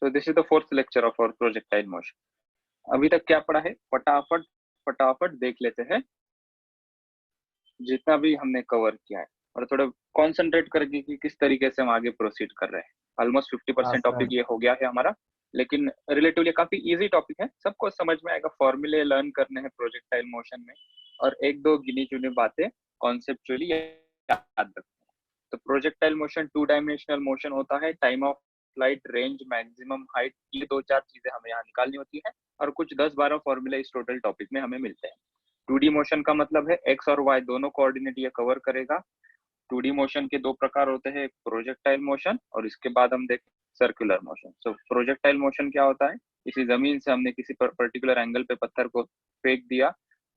So this is the fourth lecture of our projectile motion. अभी तक क्या पढ़ा है, फटाफट फटाफट देख लेते हैं जितना भी हमने कवर किया है, और थोड़ा कॉन्सेंट्रेट करके कि किस तरीके से हम आगे प्रोसीड कर रहे हैं। ऑलमोस्ट 50% टॉपिक ये हो गया है हमारा, लेकिन रिलेटिवली काफी इजी टॉपिक है, सबको समझ में आएगा। फॉर्मूले लर्न करने हैं प्रोजेक्टाइल मोशन में, और एक दो गिनी चुनी बातें कॉन्सेप्चुअली याद रखनी है। तो प्रोजेक्टाइल मोशन 2 डायमेंशनल मोशन होता है। Time of flight, range, maximum height, ये 2-4 चीजें हमें यहाँ निकालनी होती है, और कुछ 10-12 फॉर्मूले इस टोटल टॉपिक में हमें मिलते हैं। 2D मोशन का मतलब है एक्स और वाई दोनों कोऑर्डिनेट ये कवर करेगा। 2D मोशन के दो प्रकार होते हैं, प्रोजेक्टाइल मोशन और इसके बाद हम देखें सर्कुलर मोशन। सो प्रोजेक्टाइल मोशन क्या होता है, किसी जमीन से हमने किसी पर्टिकुलर एंगल पे पत्थर को फेंक दिया,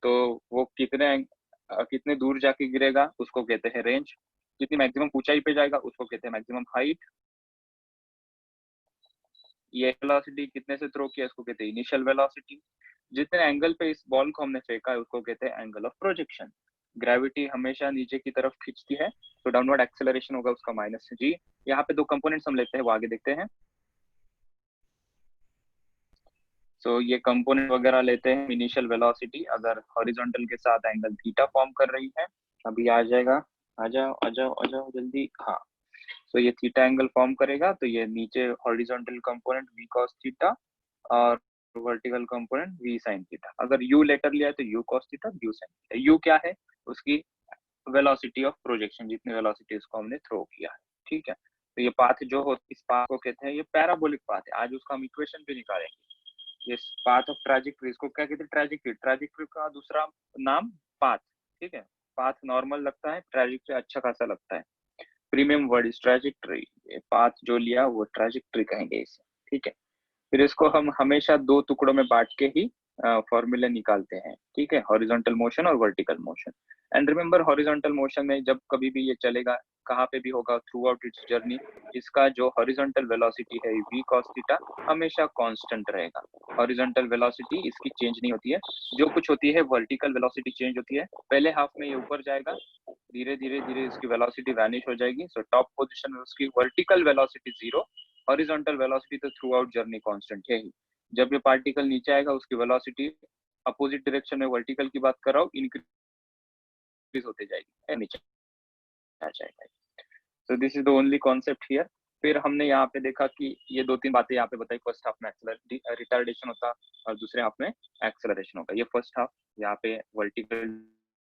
तो वो कितने दूर जाके गिरेगा उसको कहते हैं रेंज। कितनी मैक्सिमम ऊंचाई पे जाएगा उसको कहते हैं मैक्सिमम हाइट। ये वेलोसिटी कितने से थ्रो किया इसको कहते हैं इनिशियल वेलोसिटी। जितने एंगल पे इस बॉल को हमने फेंका है उसको कहते हैं एंगल ऑफ प्रोजेक्शन। ग्रेविटी हमेशा नीचे की तरफ खींचती है, तो डाउनवर्ड एक्सेलरेशन होगा उसका -g। यहाँ पे दो कंपोनेंट्स हम लेते हैं, वो आगे देखते हैं। सो ये कंपोनेंट वगैरह लेते हैं। इनिशियल वेलोसिटी अगर हॉरिजॉन्टल के साथ एंगल थीटा फॉर्म कर रही है, अभी आ जाएगा, आ जाओ आ जाओ आ जाओ जल्दी, हाँ। तो ये थीटा एंगल फॉर्म करेगा, तो ये नीचे horizontal component v cos theta और vertical component v sin theta. अगर u लेटर लिया है तो u cos theta, u sin theta. u क्या है, उसकी वेलोसिटी ऑफ प्रोजेक्शन, जितनी वेलोसिटी इसको हमने थ्रो किया है, ठीक है। तो ये पाथ जो हो, इस पाथ को कहते हैं, ये पैराबोलिक पाथ है। आज उसका हम इक्वेशन भी निकालेंगे। ये पाथ ऑफ ट्रैजेक्टरी, इसको क्या कहते हैं, ट्रैजेक्टरी। ट्रैजेक्टरी का दूसरा नाम पाथ, ठीक है। पाथ नॉर्मल लगता है, ट्रैजेक्टरी अच्छा खासा लगता है। Premium word is trajectory. Path जो लिया वो ट्रैजेक्टरी कहेंगे इसे, ठीक है। फिर इसको हम हमेशा दो टुकड़ों में बांट के ही फॉर्मूले निकालते हैं, ठीक है, हॉरिजॉन्टल मोशन और vertical motion. And remember, horizontal motion में जब कभी भी ये चलेगा, कहाँ पे भी होगा थ्रू आउट इट्स जर्नी, इसका जो हॉरिजॉन्टल वेलोसिटी है v cos थीटा हमेशा कांस्टेंट रहेगा। हॉरिजॉन्टल वेलोसिटी इसकी चेंज नहीं होती है। जो कुछ होती है वर्टिकल वेलोसिटी चेंज होती है। पहले हाफ में ये ऊपर जाएगा, धीरे धीरे धीरे इसकी वेलोसिटी वैनिश हो जाएगी। सो टॉप पोजीशन में उसकी वर्टिकल वेलोसिटी 0, हॉरिजॉन्टल वेलोसिटी तो थ्रू आउट जर्नी कांस्टेंट है ही। जब ये पार्टिकल नीचे आएगा उसकी वेलोसिटी अपोजिट डायरेक्शन में, वर्टिकल की बात कर रहा हूँ, इंक्रीज होते जाएगी, नीचे आ जाएगा। सो this is the only concept here. फिर हमने यहाँ पे देखा कि ये 2-3 बातें यहाँ पे बताई। फर्स्ट हाफ में रिटार्डेशन होता और दूसरे हाफ में एक्सेलरेशन होगा। ये फर्स्ट हाफ, यहाँ पे वर्टिकल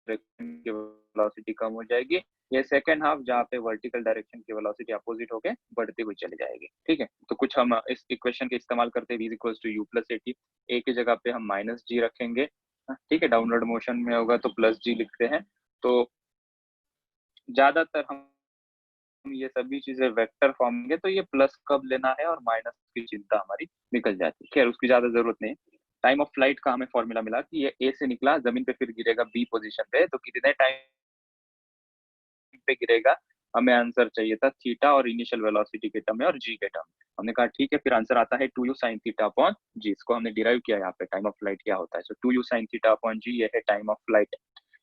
डायरेक्शन की वेलोसिटी कम हो जाएगी। ये सेकंड हाफ, जहाँ पे वर्टिकल डायरेक्शन की वेलोसिटी अपोजिट होके बढ़ती हुई चली जाएगी, ठीक है। तो कुछ हम इस इक्वेशन के इस्तेमाल करते हैं, v = u + at। a की जगह पे हम -g रखेंगे, ठीक है। डाउनवर्ड मोशन में होगा तो +g लिखते हैं। तो ज्यादातर हम ये सभी चीजें वेक्टर फॉर्म में, तो ये प्लस कब लेना है और माइनस की चिंता हमारी निकल जाती है। खैर उसकी ज्यादा जरूरत नहीं। टाइम ऑफ फ्लाइट का हमें फॉर्मूला मिला कि ये ए से निकला, जमीन पे फिर गिरेगा बी पोजीशन पे, तो कितने टाइम पे गिरेगा हमें आंसर चाहिए था थीटा और इनिशियल वेलोसिटी के टर्म में और जी के टर्म। हमने कहा ठीक है, फिर आंसर आता है 2u sin थीटा अपॉन जी। इसको हमने डिराइव किया यहाँ पे, टाइम ऑफ फ्लाइट क्या होता है। सो 2u sin theta upon G, ये है टाइम ऑफ फ्लाइट।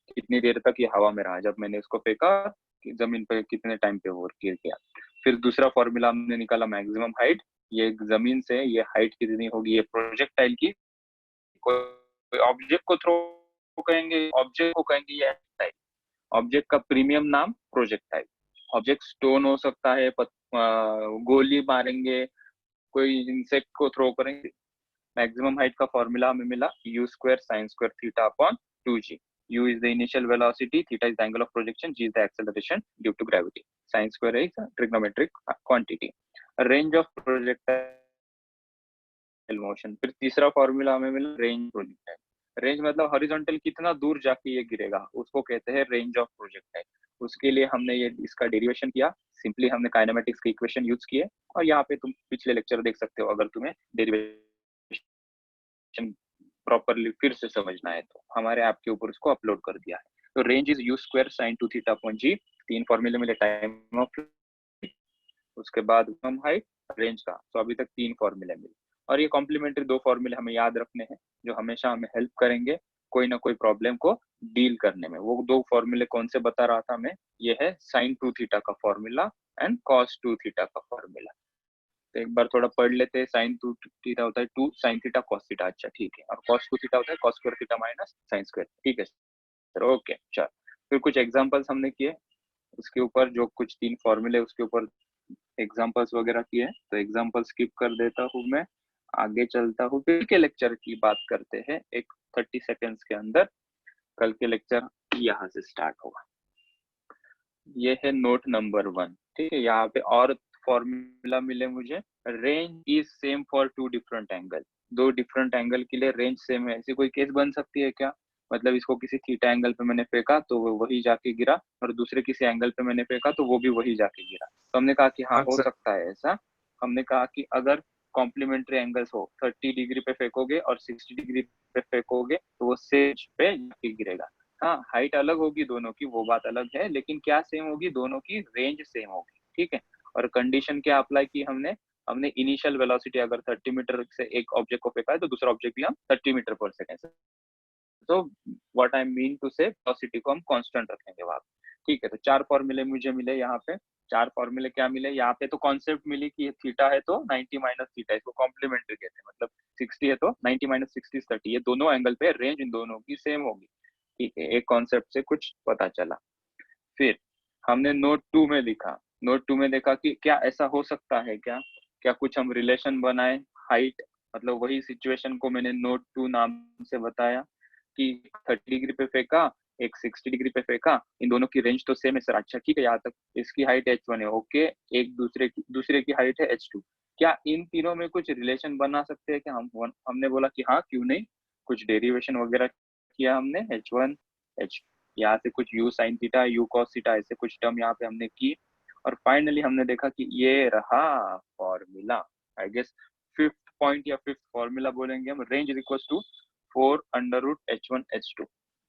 कितनी देर तक ये हवा में रहा, जब मैंने इसको फेंका जमीन पे कितने टाइम पे वो गिर गया। फिर दूसरा फॉर्मूला हमने निकाला मैक्सिमम हाइट। ये जमीन से ये हाइट कितनी होगी, ये प्रोजेक्टाइल की, कोई ऑब्जेक्ट को थ्रो करेंगे, ऑब्जेक्ट को कहेंगे ये टाइप। ऑब्जेक्ट का प्रीमियम नाम प्रोजेक्टाइल। ऑब्जेक्ट स्टोन हो सकता है, गोली मारेंगे, कोई इंसेक्ट को थ्रो करेंगे। मैक्सिमम हाइट का फॉर्मूला हमें मिला u² sin² theta upon 2g। u is the initial velocity, theta is the angle of projection, g is the acceleration due to gravity, sin² is a trigonometric quantity. Range of projectile motion। फिर तीसरा formula हमें मिला range projectile. Range मतलब horizontal कितना दूर जाके ये गिरेगा, उसको कहते हैं रेंज ऑफ प्रोजेक्टाइल। उसके लिए हमने ये इसका डेरिवेशन किया। सिंपली हमने काइनेमेटिक्स के इक्वेशन यूज किए, और यहाँ पे तुम पिछले लेक्चर देख सकते हो अगर तुम्हें डेरिवेशन प्रॉपरली फिर से समझना है तो। हमारे ऐप के ऊपर उसको अपलोड कर दिया है। तो range is u² sin 2 theta upon g। 3 फॉर्मूले मिले, टाइम ऑफ, उसके बाद हम हाइट, रेंज का। तो अभी तक 3 फॉर्मूले मिले, और ये कॉम्प्लीमेंट्री 2 फॉर्मूले हमें याद रखने हैं, जो हमेशा हमें हेल्प करेंगे कोई ना कोई प्रॉब्लम को डील करने में। वो 2 फॉर्मूले कौन से बता रहा था मैं, ये है sin 2 थीटा का फॉर्मूला एंड cos 2 थीटा का फॉर्मूला। तो एक बार थोड़ा पढ़ लेते हैं। साइन टू थीटा होता है 2 साइन थीटा कॉस थीटा, अच्छा ठीक है। और कॉस टू थीटा होता है cos square theta minus sine square, ठीक है सर, ओके चल। फिर कुछ एग्जांपल्स हमने किए उसके ऊपर, जो कुछ 3 फॉर्मूले उसके ऊपर एग्जांपल्स वगैरह किए, तो एग्जांपल स्किप कर देता हूँ मैं, आगे चलता हूँ। फिर के लेक्चर की बात करते हैं एक 30 सेकेंड्स के अंदर। कल के लेक्चर यहाँ से स्टार्ट होगा। ये है नोट नंबर 1, ठीक है। यहाँ पे और फॉर्मूला मिले मुझे, range is same for 2 different angle. 2 different angle के लिए रेंज सेम है, ऐसी कोई केस बन सकती है क्या? मतलब इसको किसी थीटा एंगल पे मैंने फेंका तो वो वही जाके गिरा, और दूसरे किसी एंगल पे मैंने फेंका तो वो भी वही जाके गिरा। तो हमने कहा कि हाँ हो सकता है ऐसा। हमने कहा कि अगर कॉम्प्लीमेंट्री एंगल्स हो, 30 डिग्री पे फेंकोगे और 60 डिग्री पे फेंकोगे तो वो सेम पे जाके गिरेगा। हाँ, हाइट अलग होगी दोनों की, वो बात अलग है, लेकिन क्या सेम होगी? दोनों की रेंज सेम होगी, ठीक है। और कंडीशन क्या अप्लाई की हमने? हमने इनिशियल वेलोसिटी अगर 30 मीटर से एक ऑब्जेक्ट को फेंका है तो दूसरा ऑब्जेक्ट भी हम 30 मीटर पर सेकेंड से, तो व्हाट आई मीन टू से वेलोसिटी को हम कांस्टेंट रखेंगे वहां, ठीक है। तो 4 फॉर्मूले मुझे मिले यहाँ पे। 4 फॉर्मूले क्या मिले यहाँ पे? तो कॉन्सेप्ट मिली कि थीटा है तो 90 माइनस थीटा, इसको कॉम्प्लीमेंट्री कहते हैं। मतलब 60 है तो 90 माइनस 60 30, ये दोनों एंगल पे रेंज इन दोनों की सेम होगी, ठीक है। एक कॉन्सेप्ट से कुछ पता चला। फिर हमने नोट 2 में लिखा, नोट 2 में देखा कि क्या ऐसा हो सकता है क्या, क्या कुछ हम रिलेशन बनाए हाइट, मतलब वही सिचुएशन को मैंने नोट 2 नाम से बताया कि 30 डिग्री पे फेंका, एक 60 डिग्री पे फेंका, इन दोनों की रेंज तो सेम है सर, अच्छा ठीक है, यहाँ तक इसकी हाइट h1 है, ओके। एक दूसरे की हाइट है h2, क्या इन तीनों में कुछ रिलेशन बना सकते हैं क्या? हमने बोला कि हाँ क्यों नहीं, कुछ डेरिवेशन वगैरह किया हमने, h1 h, यहाँ से कुछ u sine theta u cos theta ऐसे कुछ टर्म यहाँ पे हमने की, और फाइनली हमने देखा कि ये रहा formula. I guess fifth point या फिफ्थ फॉर्मूला बोलेंगे हम, range is equal to 4 under root h1 h2।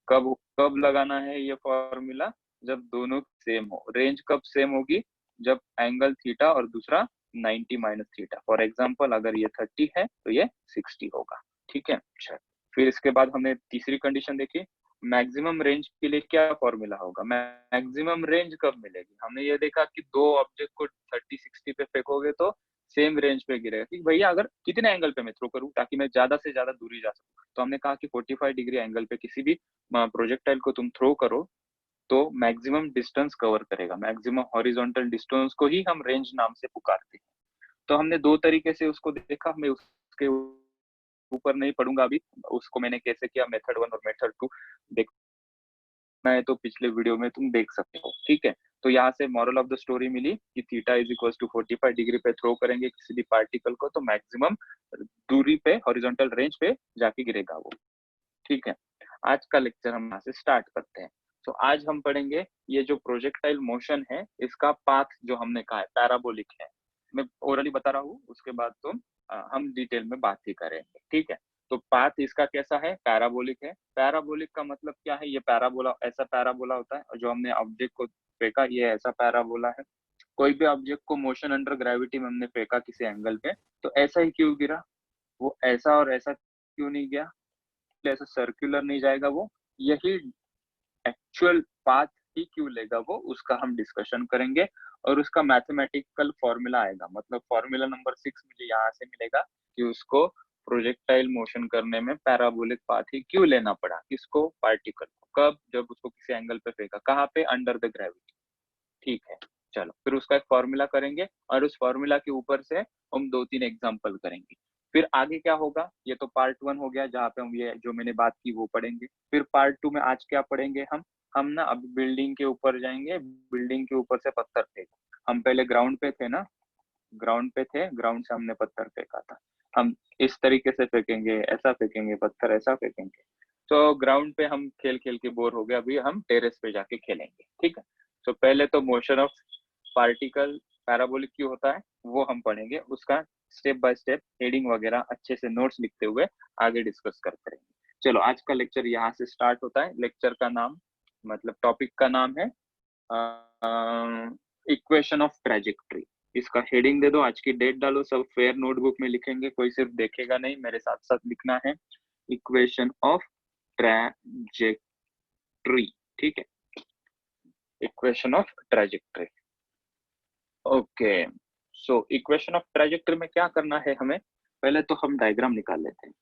कब कब लगाना है ये फॉर्मूला? जब दोनों सेम हो। रेंज कब सेम होगी? जब एंगल थीटा और दूसरा 90 माइनस थीटा। फॉर एग्जांपल अगर ये 30 है तो ये 60 होगा, ठीक है। अच्छा, फिर इसके बाद हमने तीसरी कंडीशन देखी, मैक्सिमम रेंज के लिए क्या फॉर्मूला होगा? मैक्सिमम रेंज कब मिलेगी? हमने ये देखा कि दो ऑब्जेक्ट को 30 60 पे फेंकोगे तो सेम रेंज पे गिरेगा, कि भैया अगर कितने एंगल पे मैं थ्रो करूं ताकि मैं ज्यादा से ज्यादा दूरी जा सकूं। तो हमने कहा कि 45 डिग्री एंगल पे किसी भी प्रोजेक्टाइल को तुम थ्रो करो तो मैक्सिमम डिस्टेंस कवर करेगा। मैक्सिमम हॉरिजॉन्टल डिस्टेंस को ही हम रेंज नाम से पुकारते हैं। तो हमने दो तरीके से उसको देखा, मैं उसके ऊपर नहीं पढ़ूंगा अभी, उसको मैंने कैसे किया मेथड 1 और मेथड 2 देखना है तो पिछले वीडियो में तुम देख सकते हो, ठीक है। तो यहाँ से मॉरल ऑफ द स्टोरी मिली कि theta is equal to 45 degree पे थ्रो करेंगे किसी भी पार्टिकल को तो मैक्सिमम दूरी पे हॉरिजॉन्टल रेंज पे जाके गिरेगा वो, ठीक है। आज का लेक्चर हम यहाँ से स्टार्ट करते हैं। तो आज हम पढ़ेंगे ये जो प्रोजेक्टाइल मोशन है इसका पाथ जो हमने कहा है पैराबोलिक है। मैं ओरली बता रहा हूँ, उसके बाद तुम हम डिटेल में बात ही करेंगे, ठीक है। तो पाथ इसका कैसा है? पैराबोलिक है। पैराबोलिक का मतलब क्या है? ये पैराबोला, ऐसा पैराबोला होता है, और जो हमने ऑब्जेक्ट को फेंका ये ऐसा पैराबोला है। कोई भी ऑब्जेक्ट को मोशन अंडर ग्रेविटी में हमने फेंका किसी एंगल पे तो ऐसा ही क्यों गिरा? वो ऐसा और ऐसा क्यों नहीं गया? ऐसा सर्कुलर नहीं जाएगा वो, यही एक्चुअल पाथ ही क्यों लेगा वो, उसका हम डिस्कशन करेंगे। और उसका मैथमेटिकल फॉर्मूला आएगा, मतलब फॉर्मूला नंबर 6 मुझे यहाँ से मिलेगा कि उसको प्रोजेक्टाइल मोशन करने में पैराबोलिक पाथ ही क्यों लेना पड़ा, किसको? पार्टिकल को। कब? जब उसको किसी एंगल पे फेंका, कहाँ पे? अंडर द ग्रेविटी, ठीक है। चलो फिर उसका एक फॉर्मूला करेंगे और उस फॉर्मूला के ऊपर से हम 2-3 एग्जांपल करेंगे। फिर आगे क्या होगा? ये तो पार्ट 1 हो गया जहाँ पे हम ये जो मैंने बात की वो पढ़ेंगे। फिर पार्ट 2 में आज क्या पढ़ेंगे हम ना अब बिल्डिंग के ऊपर जाएंगे, बिल्डिंग के ऊपर से पत्थर फेंक। हम पहले ग्राउंड पे थे ना, ग्राउंड पे थे, ग्राउंड से हमने पत्थर फेंका था। हम इस तरीके से फेंकेंगे, ऐसा फेंकेंगे पत्थर, ऐसा फेंकेंगे। तो ग्राउंड पे हम खेल खेल के बोर हो गए, अभी हम टेरेस पे जाके खेलेंगे, ठीक है। तो पहले तो मोशन ऑफ पार्टिकल पैराबोलिक क्यों होता है वो हम पढ़ेंगे, उसका स्टेप बाय स्टेप हेडिंग वगैरह अच्छे से नोट्स लिखते हुए आगे डिस्कस करते रहेंगे। चलो आज का लेक्चर यहाँ से स्टार्ट होता है। लेक्चर का नाम, मतलब टॉपिक का नाम है इक्वेशन ऑफ ट्रेजेक्ट्री। इसका हेडिंग दे दो, आज की डेट डालो, सब फेयर नोटबुक में लिखेंगे, कोई सिर्फ देखेगा नहीं, मेरे साथ साथ लिखना है इक्वेशन ऑफ ट्रेजेक्ट्री, ठीक है। Equation of trajectory, okay. So equation of trajectory में क्या करना है हमें, पहले तो हम डायग्राम निकाल लेते हैं।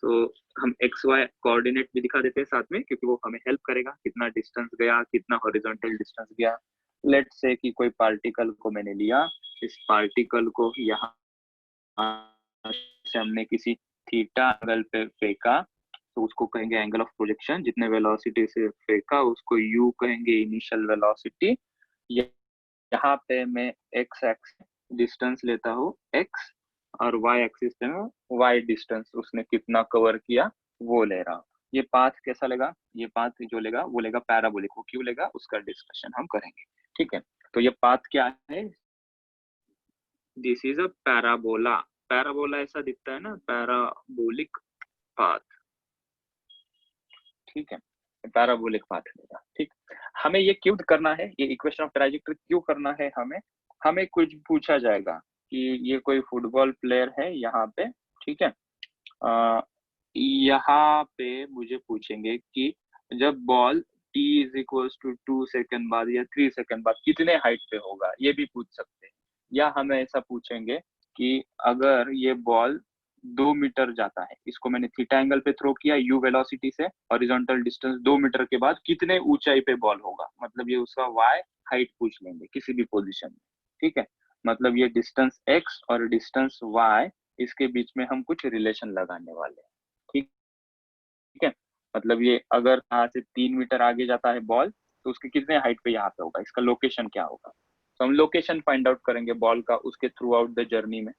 तो हम एक्स वाई कोऑर्डिनेट भी दिखा देते हैं साथ में, क्योंकि वो हमें हेल्प करेगा कितना डिस्टेंस गया, कितना हॉरिजॉन्टल डिस्टेंस गया। लेट से कि कोई पार्टिकल को मैंने लिया, इस पार्टिकल को यहाँ से हमने किसी थीटा एंगल पे फेंका, तो उसको कहेंगे एंगल ऑफ प्रोजेक्शन। जितने वेलोसिटी से फेंका उसको यू कहेंगे, इनिशियल वेलोसिटी। यहाँ पे मैं एक्स एक्स डिस्टेंस लेता हूँ एक्स, और वाई एक्सिस पे मैं वाई डिस्टेंस उसने कितना कवर किया वो ले रहा हूँ। ये पाथ कैसा लेगा, ये पाथ जो लेगा वो लेगा पैराबोलिक। वो क्यों लेगा उसका डिस्कशन हम करेंगे, ठीक है। तो ये पाथ क्या है, this is a parabola. Parabola ऐसा दिखता है ना, पैराबोलिक पाथ, ठीक है, पैराबोलिक पाथ लेगा, ठीक। हमें ये क्यों करना है, ये इक्वेशन ऑफ ट्राजेक्टरी क्यों करना है हमें, हमें कुछ पूछा जाएगा कि ये कोई फुटबॉल प्लेयर है यहाँ पे, ठीक है। यहाँ पे मुझे पूछेंगे कि जब ball t is equal to 2 second बाद या 3 सेकेंड बाद कितने हाइट पे होगा, ये भी पूछ सकते हैं। या हमें ऐसा पूछेंगे कि अगर ये बॉल 2 मीटर जाता है, इसको मैंने थीटा एंगल पे थ्रो किया u वेलोसिटी से, हॉरिजॉन्टल डिस्टेंस 2 मीटर के बाद कितने ऊंचाई पे बॉल होगा, मतलब ये उसका y हाइट पूछ लेंगे किसी भी पोजीशन में, ठीक है। मतलब ये डिस्टेंस x और डिस्टेंस y, इसके बीच में हम कुछ रिलेशन लगाने वाले हैं, ठीक है। मतलब ये अगर यहाँ से 3 मीटर आगे जाता है बॉल, तो उसके कितने हाइट पे यहाँ पे होगा, इसका लोकेशन क्या होगा। तो हम लोकेशन फाइंड आउट करेंगे बॉल का उसके थ्रू आउट द जर्नी में।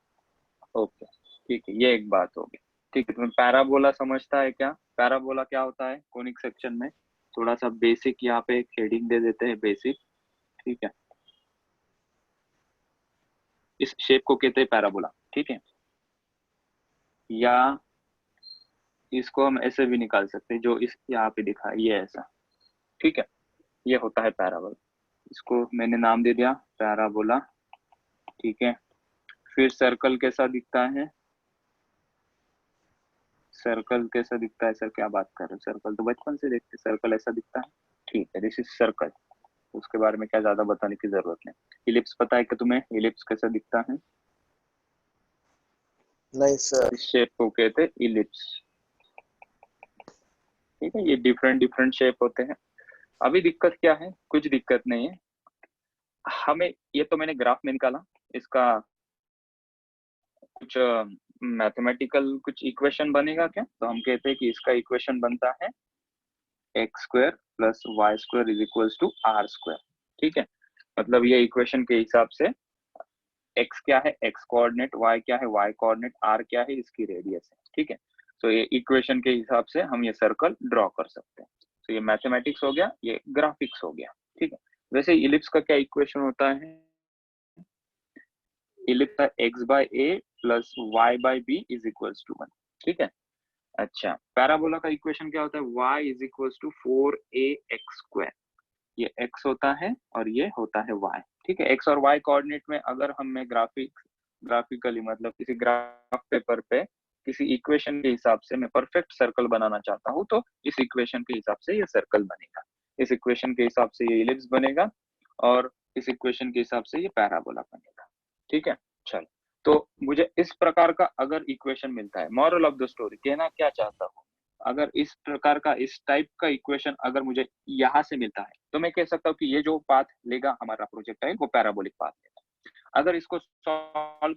ओके, ठीक है, ये एक बात होगी, ठीक है। तुम्हें पैराबोला समझता है क्या, पैराबोला क्या होता है कोनिक सेक्शन में, थोड़ा सा बेसिक यहाँ पे एक हेडिंग दे देते हैं, बेसिक, ठीक है। इस शेप को कहते हैं पैराबोला, ठीक है। या इसको हम ऐसे भी निकाल सकते हैं, जो इस यहाँ पे दिखा है ये ऐसा, ठीक है। ये होता है पैराबोला, इसको मैंने नाम दे दिया पैराबोला, ठीक है। फिर सर्कल कैसा दिखता है, सर्कल कैसा दिखता है सर, क्या बात कर रहे हो, सर्कल तो बचपन से देखते, सर्कल ऐसा दिखता है, ठीक है, दिस इज सर्कल। उसके बारे में क्या ज्यादा बताने की जरूरत नहीं। इलिप्स पता है कि तुम्हें, इलिप्स कैसा दिखता है, नहीं सर। इस शेप को कहते हैं इलिप्स, ठीक है। ये डिफरेंट डिफरेंट शेप होते हैं। अभी दिक्कत क्या है, कुछ दिक्कत नहीं है हमें, ये तो मैंने ग्राफ में निकाला, इसका कुछ मैथमेटिकल कुछ इक्वेशन बनेगा क्या, तो हम कहते हैं कि इसका इक्वेशन बनता है x square plus y square is equal to r square, ठीक है। मतलब ये इक्वेशन के हिसाब से x क्या है x कोऑर्डिनेट, y क्या है y कोऑर्डिनेट, r क्या है इसकी रेडियस है, ठीक है। तो ये इक्वेशन के हिसाब से हम ये सर्कल ड्रॉ कर सकते हैं। तो ये मैथमेटिक्स हो गया, ये ग्राफिक्स हो गया, ठीक है। वैसे इलिप्स का क्या इक्वेशन होता है, इलिप्स का x by a plus y by b is equal to 1, ठीक है। अच्छा, पैराबोला का इक्वेशन क्या होता है, y is equal to 4ax square, ये x होता है और ये होता है y, ठीक है। x और y कोऑर्डिनेट में अगर हमें ग्राफिकली मतलब किसी ग्राफ पेपर पे किसी इक्वेशन के हिसाब से मैं परफेक्ट सर्कल बनाना चाहता हूँ, तो इस इक्वेशन के हिसाब से ये सर्कल बनेगा, इस इक्वेशन के हिसाब से ये इलिप्स बनेगा, और इस इक्वेशन के हिसाब से ये पैराबोला बनेगा, ठीक है। चलो, तो मुझे इस प्रकार का अगर इक्वेशन मिलता है, मॉरल ऑफ द स्टोरी कहना क्या चाहता हूँ, अगर इस प्रकार का इस टाइप का इक्वेशन अगर मुझे यहाँ से मिलता है, तो मैं कह सकता हूँ कि ये जो पाथ लेगा हमारा प्रोजेक्टाइल वो पैराबोलिक पाथ लेगा। अगर इसको सॉल्व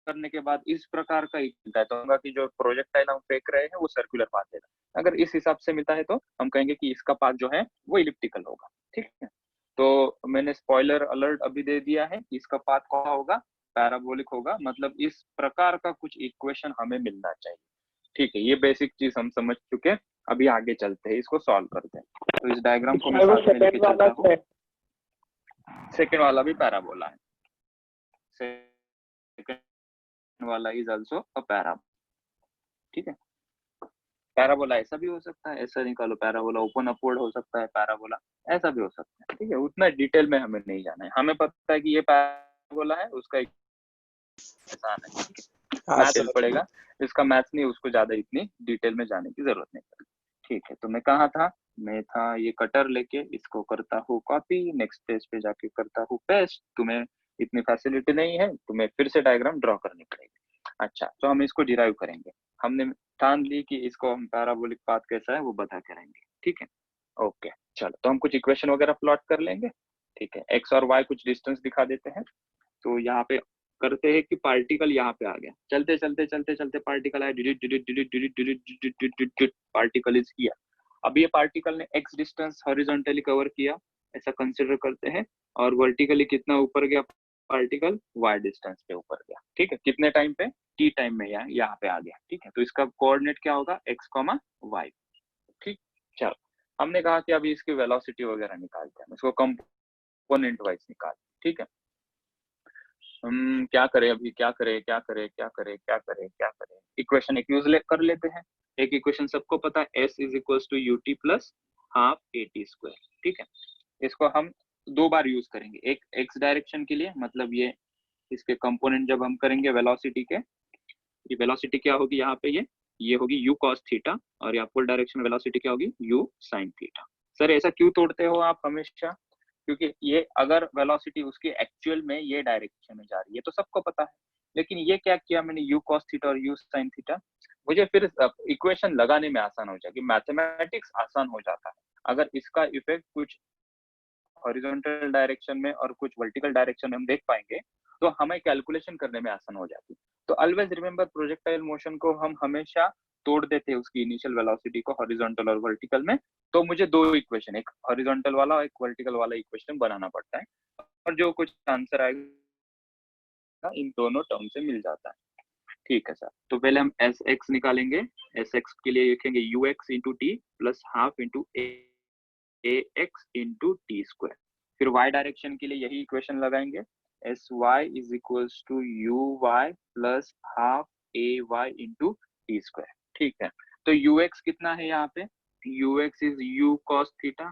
करने के बाद इस प्रकार का मिलता है, तो होगा कि जो प्रोजेक्टाइल हम फेंक रहे हैं वो सर्कुलर पाथ लेगा। अगर इस हिसाब से मिलता है तो हम कहेंगे कि इसका पाथ जो है वो इलिप्टिकल होगा, ठीक है। तो मैंने स्पॉइलर अलर्ट अभी दे दिया है, इसका पाथ कौन होगा, पैराबोलिक होगा, मतलब इस प्रकार का कुछ इक्वेशन हमें मिलना चाहिए, ठीक है। ये बेसिक चीज हम समझ चुके हैं, अभी आगे चलते हैं, इसको सॉल्व करते हैं। तो इस डायग्राम को मैं साथ में लेके चलता हूँ। सेकेंड वाला भी पैराबोला है, सेकेंड वाला इज आल्सो अ पैराबोला, ठीक है। पैराबोला ऐसा भी हो सकता है, ऐसा निकालो, पैराबोला ओपन अपवर्ड हो सकता है, पैराबोला ऐसा भी हो सकता है, ठीक है। उतना डिटेल में हमें नहीं जाना है, हमें पता है कि ये पैराबोला है, उसका आसान है, ठीक है। मैथ पड़ेगा, इसका मैथ नहीं, उसको ज्यादा इतनी डिटेल में जाने की जरूरत नहीं पड़ेगी, ठीक है। तो मैं कहाँ था, मैं था ये कटर लेके, इसको करता हूँ कॉपी, नेक्स्ट पेज पे जाके करता हूँ पेस्ट, तुम्हें इतनी फैसिलिटी नहीं है, तुम्हें फिर से डायग्राम ड्रॉ करनी पड़ेगी। अच्छा, तो हम इसको डिराइव करेंगे। हमने ठान ली कि इसको हम पैराबोलिक पाथ कैसा है वो बता करेंगे, ठीक है। ओके, चलो तो हम कुछ इक्वेशन वगैरह प्लॉट कर लेंगे, ठीक है। एक्स और वाई कुछ डिस्टेंस दिखा देते हैं। तो यहाँ पे करते हैं कि पार्टिकल यहाँ पे आ गया, चलते चलते चलते चलते पार्टिकल आया, पार्टिकल इज हियर। अब ये पार्टिकल ने एक्स डिस्टेंस हॉरिजॉन्टली कवर किया, ऐसा कंसिडर करते हैं, और वर्टिकली कितना ऊपर गया पार्टिकल, वाई डिस्टेंस पे ऊपर गया, ठीक है। कितने टाइम पे, टी टाइम में यहाँ पे आ गया, ठीक है। तो इसका कोऑर्डिनेट क्या होगा, एक्स कॉमा वाई, ठीक। चलो, हमने कहा कि अभी इसकी वेलोसिटी वगैरह निकालते हैं, इसको कंपोनेंट वाइज निकाल, ठीक है। हम क्या करें अभी, क्या करें क्या करें क्या करें क्या करें क्या करें, इक्वेशन एक यूज कर लेते हैं। एक इक्वेशन सबको पता है, s is equals to u t plus half a t square, ठीक है। इसको हम दो बार यूज करेंगे, एक एक्स डायरेक्शन के लिए, मतलब ये इसके कंपोनेंट जब हम करेंगे वेलोसिटी के, ये वेलोसिटी क्या होगी यहाँ पे, ये होगी u cos थीटा, और यहाँ फुल डायरेक्शन वेलोसिटी क्या होगी, u sin थीटा। सर ऐसा क्यों तोड़ते हो आप हमेशा, क्योंकि ये अगर वेलोसिटी उसकी एक्चुअल में ये डायरेक्शन में जा रही है तो सबको पता है, लेकिन ये क्या किया मैंने, u cos थीटा और u sin थीटा, मुझे फिर इक्वेशन लगाने में आसान हो जाएगी, मैथमेटिक्स आसान हो जाता है। अगर इसका इफेक्ट कुछ हॉरिजॉन्टल डायरेक्शन में और कुछ वर्टिकल डायरेक्शन में हम देख पाएंगे तो हमें कैलकुलेशन करने में आसान हो जाती। तो ऑलवेज रिमेंबर, प्रोजेक्टाइल मोशन को हम हमेशा तोड़ देते हैं उसकी इनिशियल वेलोसिटी को हॉरिजॉन्टल और वर्टिकल में। तो मुझे दो इक्वेशन, एक हॉरिजॉन्टल वाला और एक वर्टिकल वाला इक्वेशन बनाना पड़ता है, और जो कुछ आंसर आएगा इन दोनों टर्म से मिल जाता है, ठीक है सर। तो पहले हम एस एक्स निकालेंगे, एस एक्स के लिए लिखेंगे u x into t plus half into a x into t square. फिर y डायरेक्शन के लिए यही इक्वेशन लगाएंगे, s y is equals to u y plus half a y into t square, ठीक है। तो ux कितना है यहाँ पे, ux is u cos theta.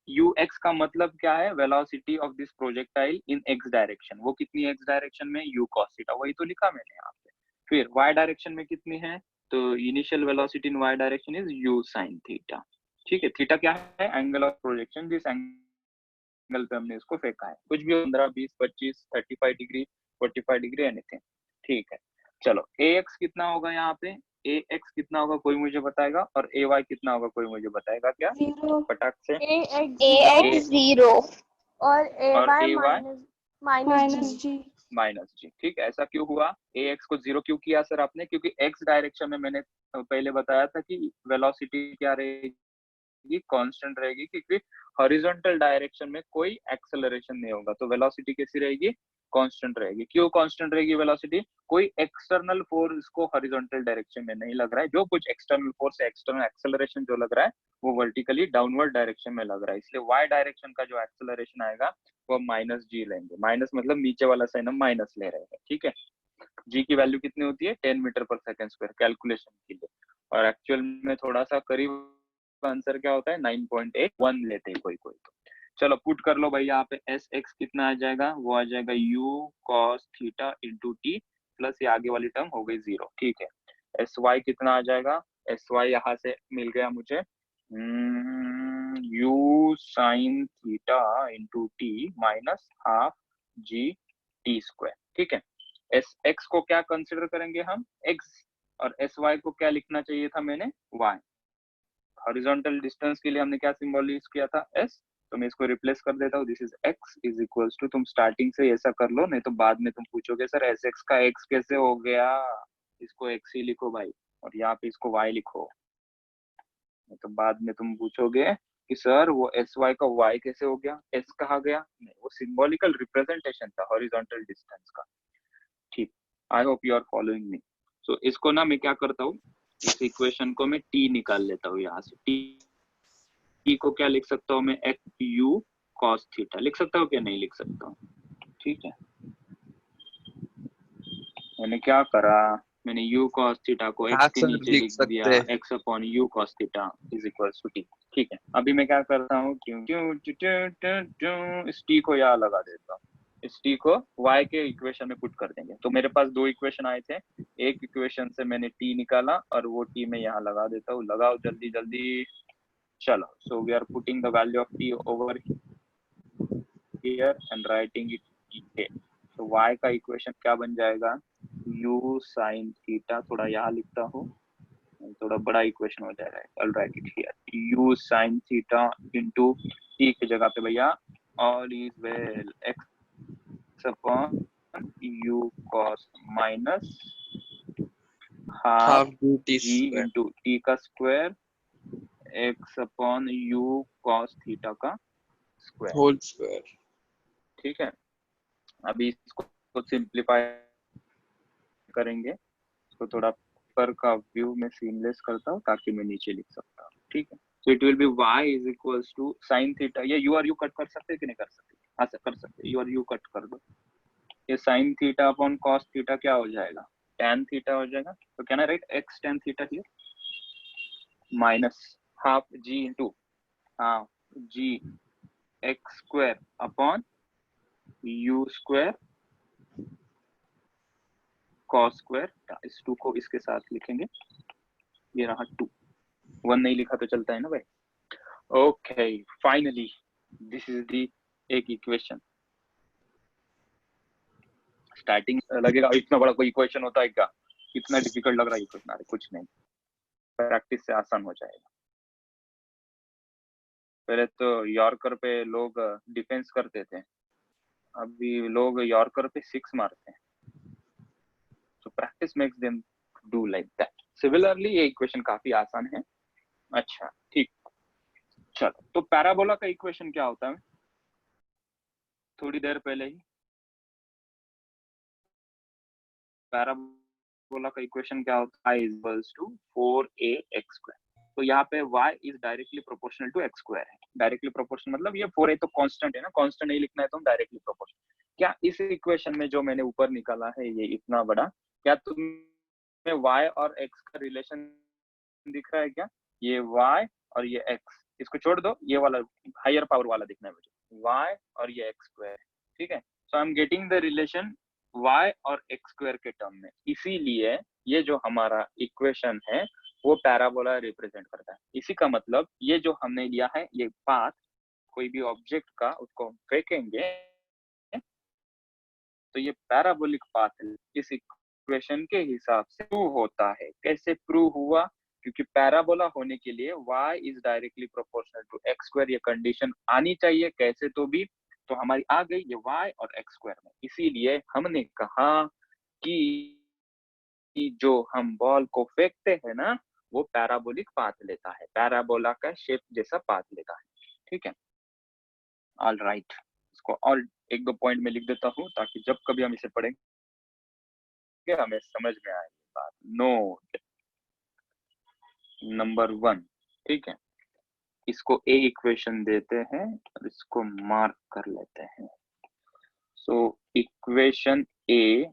ux का मतलब क्या है, velocity of this projectile in x direction, वो कितनी x डायरेक्शन में, u cos थीटा, वही तो लिखा मैंने यहाँ पे। फिर y डायरेक्शन में कितनी है, तो initial velocity in y direction is u sin theta, ठीक है। थीटा क्या है, एंगल ऑफ प्रोजेक्शन, जिस एंगल पे हमने इसको फेंका है, कुछ भी 15 20 25 35 डिग्री 45 डिग्री एनीथिंग, ठीक है। चलो ax कितना होगा यहाँ पे, ax कितना होगा कोई मुझे बताएगा, और ay कितना होगा कोई मुझे बताएगा क्या, फटाक से। ax 0 और ay माइनस जी। माइनस जी, ठीक है। ऐसा क्यों हुआ, ax को 0 क्यों किया सर आपने, क्योंकि x डायरेक्शन में मैंने पहले बताया था कि वेलोसिटी क्या रहेगी, कांस्टेंट रहेगी, क्योंकि हॉरिजॉन्टल डायरेक्शन में कोई एक्सेलरेशन नहीं होगा, तो वेलोसिटी कैसी रहेगी, कांस्टेंट रहेगी। क्यों कांस्टेंट रहेगी वेलोसिटी, कोई एक्सटर्नल फोर्स को हॉरिजॉन्टल डायरेक्शन में नहीं लग रहा है, जो कुछ एक्सटर्नल फोर्स, एक्सटर्नल एक्सेलरेशन जो लग रहा है वो वर्टिकली डाउनवर्ड डायरेक्शन में लग रहा है, इसलिए y डायरेक्शन का जो एक्सेलरेशन आएगा वो माइनस जी लेंगे, माइनस मतलब नीचे वाला साइन हम माइनस ले रहे हैं, ठीक है। जी की वैल्यू कितनी होती है, 10 मीटर पर सेकंड स्क्वायर कैलकुलेशन के लिए, और एक्चुअल में थोड़ा सा करीब आंसर क्या होता है 9.81 लेते हैं कोई कोई। तो चलो पुट कर लो भाई, यहाँ पे एस एक्स कितना आ जाएगा, वो आ जाएगा u cos theta into t plus ये आगे वाली टर्म हो गई 0, ठीक है। एस वाई कितना आ जाएगा, एस वाई यहाँ से मिल गया मुझे u sin theta into T minus half G T square, ठीक है। एस एक्स को क्या कंसिडर करेंगे हम, x, और एस वाई को क्या लिखना चाहिए था मैंने, y। हॉरिजॉन्टल डिस्टेंस के लिए हमने क्या सिंबल यूज किया था, s, तो मैं इसको रिप्लेस कर देता हूँ, this is x is equals to, तुम स्टार्टिंग से ऐसा कर लो, नहीं तो बाद में तुम पूछोगे सर एस एक्स का x कैसे हो गया, इसको x ही लिखो भाई, और यहाँ पे इसको y लिखो, नहीं तो बाद में तुम पूछोगे कि सर वो एस वाई का y कैसे हो गया, s कहा गया, नहीं वो सिंबॉलिकल रिप्रेजेंटेशन था हॉरिजॉन्टल डिस्टेंस का, ठीक। I hope you are following me. So इसको ना मैं क्या करता हूँ, इस इक्वेशन को मैं t निकाल लेता हूँ, यहाँ से t को क्या लिख सकता हूँ मैं, u cos थीटा लिख सकता हूँ क्या, नहीं लिख सकता हूँ, ठीक है। मैंने क्या करा, मैंने u cos थीटा को x के नीचे लिख दिया, x upon u cos theta is equals to t, ठीक है। अभी मैं क्या करता हूँ, इस t को यहाँ लगा देता हूँ, इस t को y के इक्वेशन में पुट कर देंगे। तो मेरे पास दो इक्वेशन आए थे, एक इक्वेशन से मैंने t निकाला और वो t मैं यहाँ लगा देता हूँ, लगाओ जल्दी जल्दी। चलो, so we are putting the value of t over here and writing it here, तो y का इक्वेशन क्या बन जाएगा, u sin थीटा, थोड़ा यहाँ लिखता हूँ, थोड़ा बड़ा इक्वेशन हो जाएगा, I'll write it here, u sin theta into t की जगह पे भैया all is well x upon u cos minus half g into t का square x upon u cos theta का स्क्वायर होल स्क्वायर। ठीक है, अभी इसको सिंप्लीफाई करेंगे, इसको थोड़ा ऊपर का व्यू में सीमलेस करता हूँ ताकि मैं नीचे लिख सकता हूँ, ठीक है। So it will be y is equals to sine theta, ये यू और यू कट कर सकते हैं कि नहीं कर सकते, हाँ सर कर सकते, यू और यू कट कर दो, ये sine theta upon cos theta क्या हो जाएगा, tan थीटा हो जाएगा, तो can I right x tan theta here minus half g into half g x square upon u square cos square, इस 2 को इसके साथ लिखेंगे, ये रहा 2, 1 नहीं लिखा तो चलता है ना भाई। Okay finally this is the एक इक्वेशन। स्टार्टिंग लगेगा इतना बड़ा कोई इक्वेशन होता है क्या, इतना डिफिकल्ट लग रहा है इक्वेशन, अरे कुछ नहीं, प्रैक्टिस से आसान हो जाएगा। पहले तो यॉर्कर पे लोग डिफेंस करते थे, अभी लोग यॉर्कर पे 6 मारते हैं, so practice makes them do like that. Similarly ये इक्वेशन काफी आसान है। अच्छा ठीक, चलो तो पैराबोला का इक्वेशन क्या होता है, थोड़ी देर पहले ही पैराबोला का इक्वेशन क्या होता है, is equals to 4ax square, तो यहाँ पे y is directly proportional to x square है, डायरेक्टली प्रोपोर्शनल मतलब ये 4a तो कांस्टेंट है ना, कांस्टेंट नहीं लिखना है तो हम डायरेक्टली प्रोपोर्शनल, क्या इस इक्वेशन में जो मैंने ऊपर निकाला है ये इतना बड़ा, क्या तुम्हें y और x का रिलेशन दिख रहा है क्या, ये y और ये x, इसको छोड़ दो, ये वाला हायर पावर वाला दिखना है मुझे, y और ये x स्क्वायर, ठीक है। So I am getting the relation y और x स्क्वायर के टर्म में, इसीलिए ये जो हमारा इक्वेशन है वो पैराबोला रिप्रेजेंट करता है। इसी का मतलब ये जो हमने लिया है ये पाथ कोई भी ऑब्जेक्ट का, उसको फेंकेंगे तो ये पैराबोलिक पाथ इस इक्वेशन के हिसाब से प्रूव होता है। कैसे प्रूव हुआ, क्योंकि पैराबोला होने के लिए y is directly proportional to x square, ये कंडीशन आनी चाहिए कैसे तो भी, तो हमारी आ गई ये y और x स्क्वायर में, इसीलिए हमने कहा कि जो हम बॉल को फेंकते हैं ना वो पैराबोलिक पाथ लेता है, पैराबोला का शेप जैसा पाथ लेता है, ठीक है। ऑल राइट, इसको और एक दो पॉइंट में लिख देता हूँ ताकि जब कभी हम इसे पढ़ेंगे हमें समझ में आए बात। नोट नंबर 1, ठीक है, इसको ए इक्वेशन देते हैं और इसको मार्क कर लेते हैं। So equation a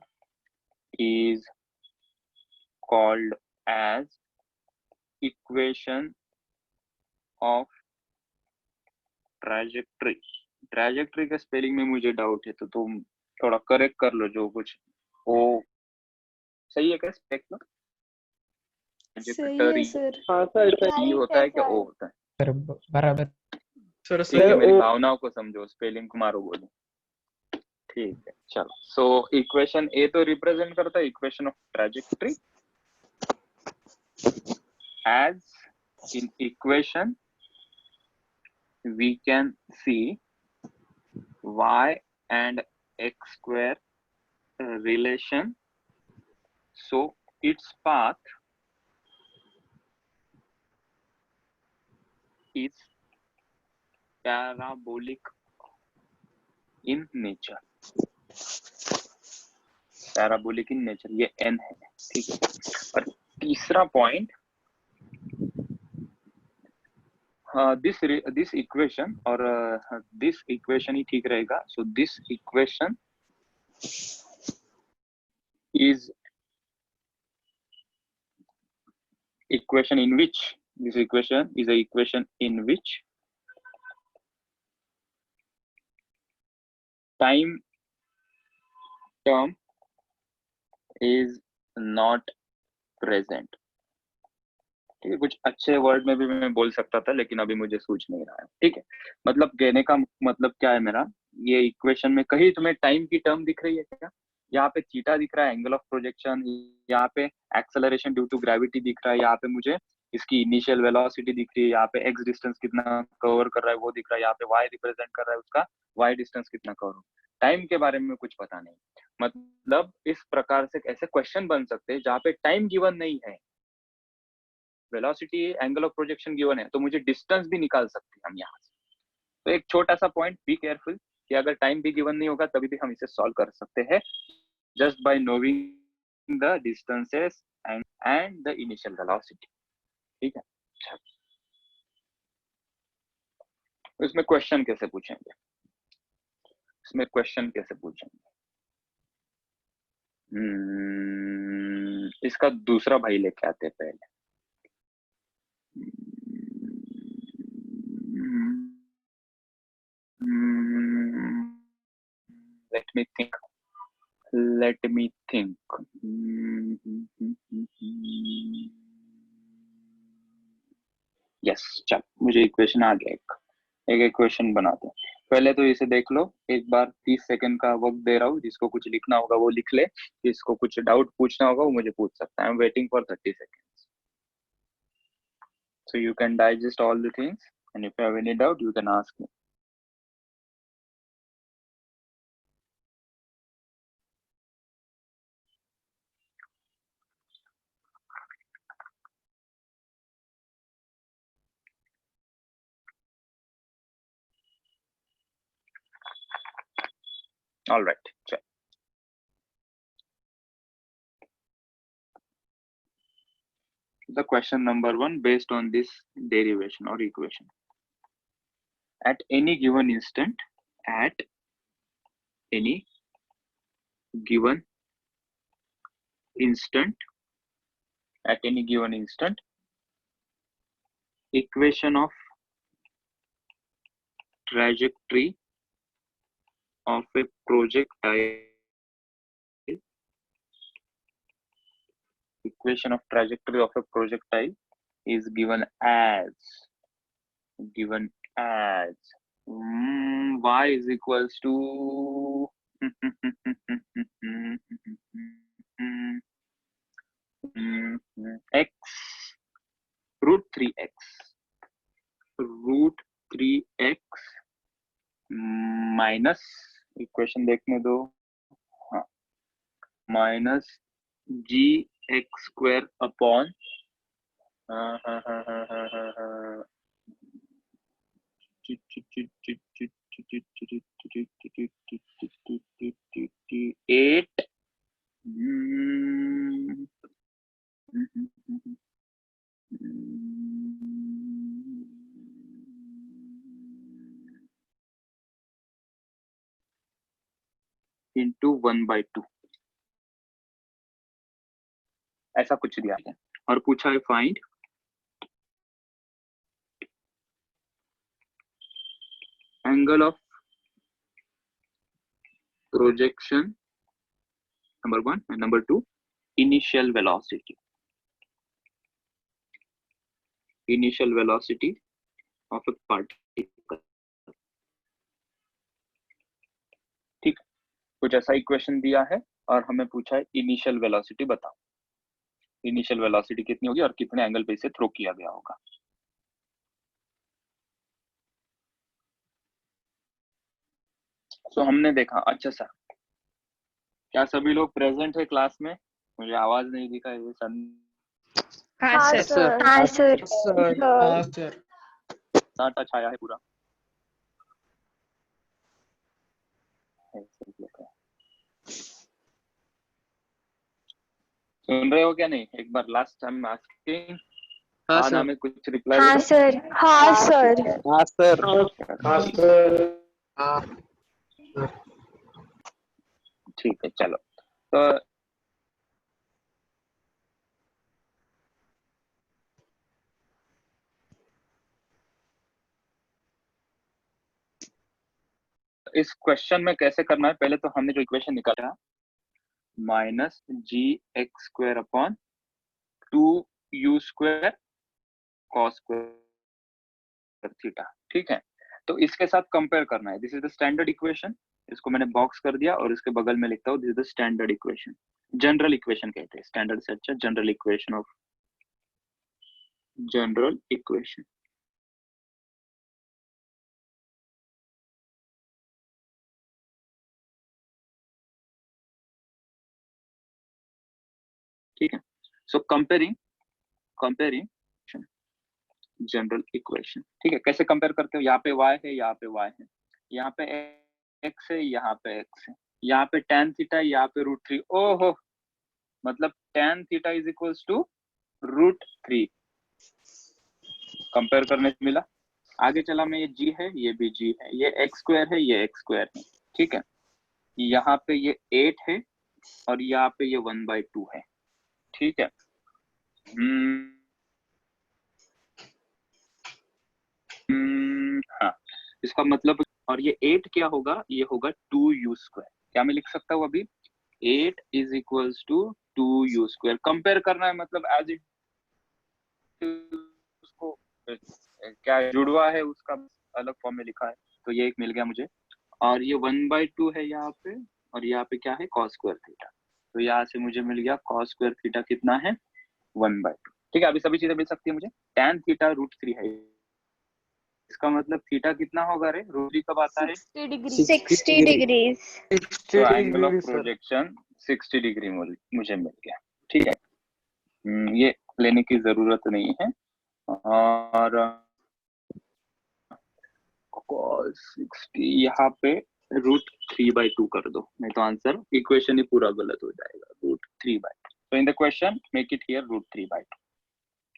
is called as equation of trajectory. Trajectory का स्पेलिंग में मुझे डाउट है तो तुम थोड़ा करेक्ट कर लो, जो कुछ ओ सही है क्या स्पेलिंग? सही है सर, हाँ सर ई होता है क्या ओ होता है? बराबर सर ठीक है, मेरी भावनाओं को समझो, स्पेलिंग मारो बोलो, ठीक है चलो। सो इक्वेशन ए तो रिप्रेजेंट करता है equation of trajectory, as in equation we can see y and x square relation, so its path is parabolic in nature, parabolic in nature ये n है, ठीक है। और तीसरा पॉइंट, this equation और this equation ही ठीक रहेगा। so this equation is equation in which, this equation is a equation in which time term is not present, ठीक है। कुछ अच्छे वर्ड में भी मैं बोल सकता था लेकिन अभी मुझे सूझ नहीं रहा है, ठीक है। मतलब कहने का मतलब क्या है मेरा, ये इक्वेशन में कहीं तुम्हें टाइम की टर्म दिख रही है क्या? यहाँ पे थीटा दिख रहा है, एंगल ऑफ प्रोजेक्शन, यहाँ पे एक्सेलरेशन ड्यू टू ग्रेविटी दिख रहा है, यहाँ पे मुझे इसकी इनिशियल वेलोसिटी दिख रही है, यहाँ पे एक्स डिस्टेंस कितना कवर कर रहा है वो दिख रहा है, यहाँ पे वाई रिप्रेजेंट कर रहा है उसका वाई डिस्टेंस कितना कवर हो। टाइम के बारे में कुछ पता नहीं। मतलब इस प्रकार से ऐसे क्वेश्चन बन सकते हैं जहाँ पे टाइम गिवन नहीं है, velocity angle of projection given है, तो मुझे डिस्टेंस भी निकाल सकते हैं हम यहाँ से। तो एक छोटा सा पॉइंट, बी केयरफुल कि अगर टाइम भी गिवन नहीं होगा तभी भी हम इसे सॉल्व कर सकते हैं just by knowing the distances and the initial velocity. ठीक है, इसमें क्वेश्चन कैसे पूछेंगे? इसमें क्वेश्चन कैसे पूछेंगे? इसका दूसरा भाई लेके आते हैं पहले। Let me think, let me think. Yes, चल मुझे इक्वेशन आ गया। एक इक्वेशन बनाते हैं। पहले तो इसे देख लो एक बार, 30 सेकंड का वक्त दे रहा हूँ, जिसको कुछ लिखना होगा वो लिख ले, जिसको कुछ डाउट पूछना होगा वो मुझे पूछ सकता है। आई am waiting for 30 seconds, so you can digest all the things and if you have any doubt you can ask me. All right, चल। The question number 1 based on this derivation or equation. At any given instant, at any given instant, at any given instant, equation of trajectory of a projectile, equation of trajectory of a projectile is given as y is equals to x root 3x minus, equation देखने दो, हाँ, minus जी x square upon eight into 1/2, ऐसा कुछ दिया है और पूछा है find angle of projection number 1 and number 2 initial velocity of a particle। ठीक, कुछ ऐसा इक्वेशन दिया है और हमें पूछा है इनिशियल वेलोसिटी बताओ, इनिशियल वेलोसिटी कितनी होगी और कितने एंगल पे इसे थ्रो किया गया होगा। तो हमने देखा, अच्छा सर क्या सभी लोग प्रेजेंट है क्लास में? मुझे आवाज नहीं दिखा है सन। हाँ सर, हाँ सर, हाँ सर। सन्नाटा छाया है पूरा। सुन रहे हो क्या नहीं? एक बार लास्ट टाइम आस्किंग, हाँ सर में कुछ रिप्लाई। हाँ सर, हाँ सर, हाँ सर, हाँ सर, ठीक है चलो। तो इस क्वेश्चन में कैसे करना है, पहले तो हमने जो इक्वेशन निकाला माइनस जी x square upon 2u square cos square theta, ठीक है। तो इसके साथ कंपेयर करना है। This is the standard equation, इसको मैंने बॉक्स कर दिया और इसके बगल में लिखता हूँ this is the standard equation. General equation कहते हैं, स्टैंडर्ड से अच्छा general equation of general equation. ठीक है, सो कंपेयरिंग जनरल इक्वेशन। ठीक है, कैसे कंपेयर करते हो? यहाँ पे y है, यहाँ पे y है, यहाँ पे x है, यहाँ पे x है, यहाँ पे tan थीटा, यहाँ पे √3। ओहो, मतलब tan theta is equals to √3। Compare करने से मिला। आगे चला मैं, ये g है, ये भी g है, ये x² है, ये x² है। ठीक है, यहाँ पे ये 8 है और यहाँ पे ये 1/2 है। ठीक है, हाँ, इसका मतलब, और ये 8 क्या होगा? ये होगा 2u²। क्या मैं लिख सकता हूँ अभी? 8 is equals to 2u²। Compare करना है, मतलब एज इट उसको क्या जुड़वा है उसका अलग फॉर्म में लिखा है, तो ये एक मिल गया मुझे। और ये 1/2 है यहाँ पे, और यहाँ पे क्या है? cos² theta. तो यहाँ से मुझे मिल गया cos² थीटा कितना है? 1/2। ठीक है, अभी सभी चीजें मिल सकती है मुझे। tan थीटा √3 है, इसका मतलब थीटा कितना होगा रे? √3 कब आता है? 60 डिग्रीज। तो एंगल ऑफ प्रोजेक्शन 60 डिग्री मुझे मिल गया। ठीक है, ये लेने की जरूरत नहीं है। और cos 60 यहाँ पे √3/2 कर दो, नहीं तो आंसर इक्वेशन ही पूरा गलत हो जाएगा। √3/2। तो in the question make it here √3/2।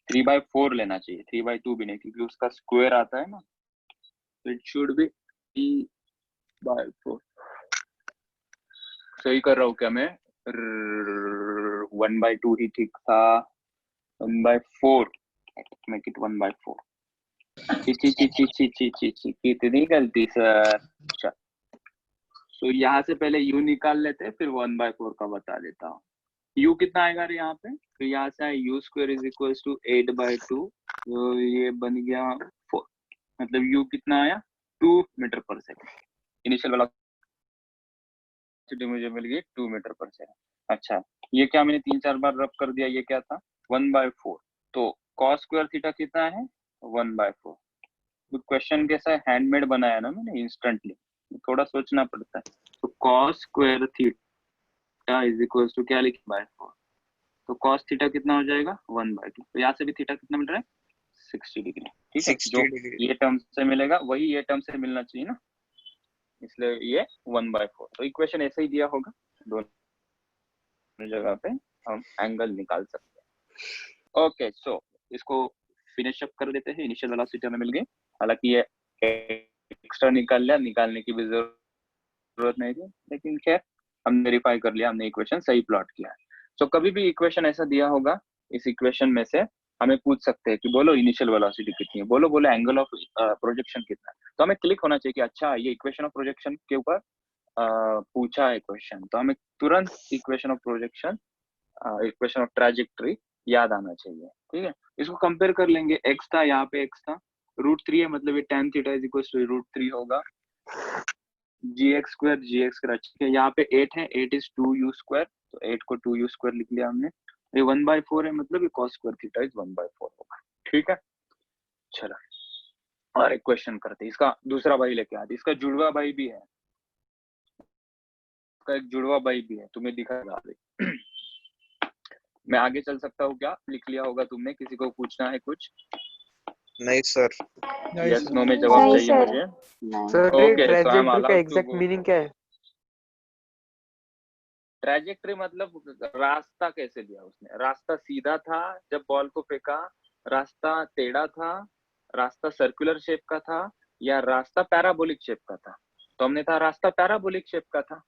3/4 लेना चाहिए, 3/2 भी नहीं, क्योंकि उसका स्क्वायर आता है ना, तो इट शुड बी 3/4। सही कर रहा हूँ क्या मैं? 1/2 ही ठीक था। 1/4, मेक इट 1/4। ची ची ची ची ची ची ची ची, कितनी गलती सर। अच्छा, तो यहाँ से पहले u निकाल लेते, फिर 1/4 का बता देता हूँ। u कितना आएगा रे यहाँ पे? तो यहाँ से आए u² इज इक्वल टू 8/2, तो ये बन गया 4। मतलब u कितना आया? 2 मीटर पर सेकेंड। इनिशियल वेलोसिटी मुझे मिल गई 2 मीटर पर सेकेंड। अच्छा, ये क्या मैंने 3-4 बार रब कर दिया, ये क्या था? 1/4। तो cos² थीटा कितना है? 1/4। तो क्वेश्चन कैसा है? हैंडमेड बनाया ना मैंने, इंस्टेंटली, थोड़ा सोचना पड़ता है। तो cos² theta is equal to क्या लिखे? 4। तो cos थीटा कितना हो जाएगा? 1/2। तो यहाँ से भी थीटा कितना मिल रहा है? 60 डिग्री। ठीक है, जो ये टर्म से मिलेगा वही ये टर्म से मिलना चाहिए ना, इसलिए ये 1/4। तो इक्वेशन ऐसे ही दिया होगा, दोनों जगह पे हम एंगल निकाल सकते हैं। ओके, सो इसको फिनिश अप कर देते हैं। इनिशियल वेलोसिटी हमें मिल गई, हालांकि ये एक्स्ट्रा निकाल लिया, निकालने की भी जरूरत नहीं थी, लेकिन खैर हमने वेरीफाई कर लिया, हमने इक्वेशन सही प्लॉट किया है। तो कभी भी इक्वेशन ऐसा दिया होगा, इस इक्वेशन में से हमें पूछ सकते हैं कि बोलो इनिशियल वेलोसिटी कितनी है, बोलो एंगल ऑफ प्रोजेक्शन कितना है। तो हमें क्लिक होना चाहिए कि अच्छा ये इक्वेशन ऑफ प्रोजेक्शन के ऊपर पूछा है क्वेश्चन, तो हमें तुरंत equation of projection, equation of trajectory याद आना चाहिए। ठीक है, इसको कंपेयर कर लेंगे। एक्स था, यहाँ पे एक्स था, √3 है, मतलब ये tan theta is equal to √3 होगा। gx², ठीक है, यहाँ पे 8 है, 8 इज 2u², तो 8 को 2u² लिख लिया हमने। ये 1/4 है, मतलब ये cos² थीटा इज 1/4 होगा। ठीक है, चलो और एक क्वेश्चन करते हैं। इसका दूसरा भाई लेके आते, इसका जुड़वा भाई भी है, इसका एक जुड़वा भाई भी है, तुम्हें दिखाएगा अभी। मैं आगे चल सकता हूँ क्या? लिख लिया होगा तुमने, किसी को पूछना है कुछ? नहीं सर। यस नो में जवाब चाहिए मुझे। Sir okay, so I am trajectory का allowed to exact go. Meaning क्या है? ट्रैजेक्टरी मतलब रास्ता कैसे दिया उसने। रास्ता सीधा था जब बॉल को फेंका, रास्ता टेढ़ा था, रास्ता सर्कुलर शेप का था, या रास्ता पैराबोलिक शेप का था। तो हमने कहा रास्ता पैराबोलिक शेप का था।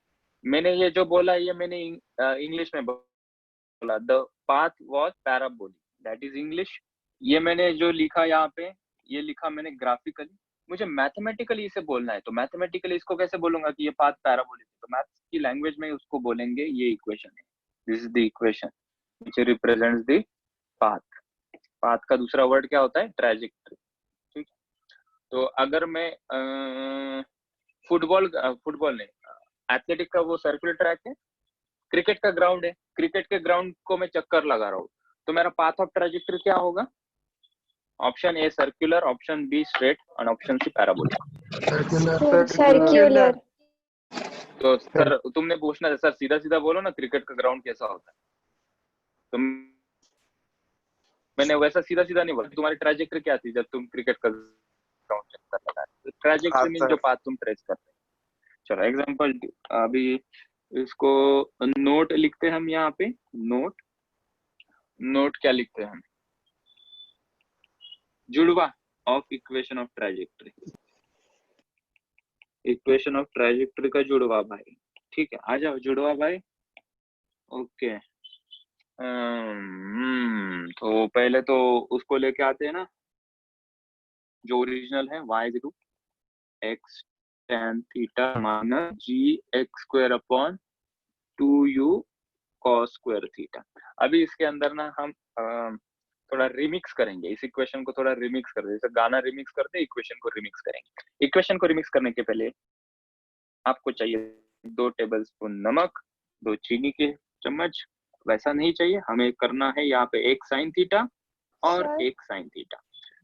मैंने ये जो बोला, ये मैंने इंग्लिश में बोला, the path was parabolic, that is English. ये मैंने जो लिखा यहाँ पे, ये लिखा मैंने ग्राफिकली। मुझे मैथमेटिकली इसे बोलना है, तो मैथमेटिकली इसको कैसे बोलूंगा कि ये पाथ पैराबोलिक है? तो मैथ्स की लैंग्वेज में उसको बोलेंगे ये इक्वेशन है, this is the equation which represents the path. Path का दूसरा वर्ड क्या होता है? ट्रैजेक्टरी। ठीक है, तो अगर मैं फुटबॉल नहीं, एथलेटिक का वो सर्कुलर ट्रैक है, क्रिकेट का ग्राउंड है, क्रिकेट के ग्राउंड को मैं चक्कर लगा रहा हूँ, तो मेरा पाथ ऑफ ट्रेजेक्टरी क्या होगा? Option a circular, option be straight और ऑप्शन सी पैराबोलिक। सर्क्यूलर। तो सर तुमने पूछना था सर सीधा सीधा बोलो ना, क्रिकेट का ग्राउंड कैसा होता है? तो मैंने वैसा सीधा सीधा नहीं बोला। तुम्हारी ट्रेजेक्टरी क्या थी जब तुम क्रिकेट का ग्राउंड चक्कर लगा रहे? ट्रेजेक्टरी मीन जो पाथ तुम ट्रेस कर रहे हैं। चलो एग्जांपल अभी इसको नोट लिखते हैं हम यहाँ पे। नोट क्या लिखते हैं हम? जुड़वा of equation of trajectory, equation of trajectory का जुड़वा भाई। ठीक है, आ जाओ जुड़वा भाई। ओके, तो पहले तो उसको लेके आते हैं ना, जो ओरिजिनल है, y is to x tan theta minus ji x square upon 2u cos square theta. अभी इसके अंदर ना हम थोड़ा रिमिक्स करेंगे, इस इक्वेशन को थोड़ा रिमिक्स कर दे, जैसे गाना रिमिक्स करते हैं, इक्वेशन को रिमिक्स करेंगे। इक्वेशन को रिमिक्स करने के पहले आपको चाहिए 2 टेबलस्पून नमक, 2 चीनी के चम्मच। वैसा नहीं चाहिए, हमें करना है यहाँ पे एक साइन थीटा और एक साइन थीटा।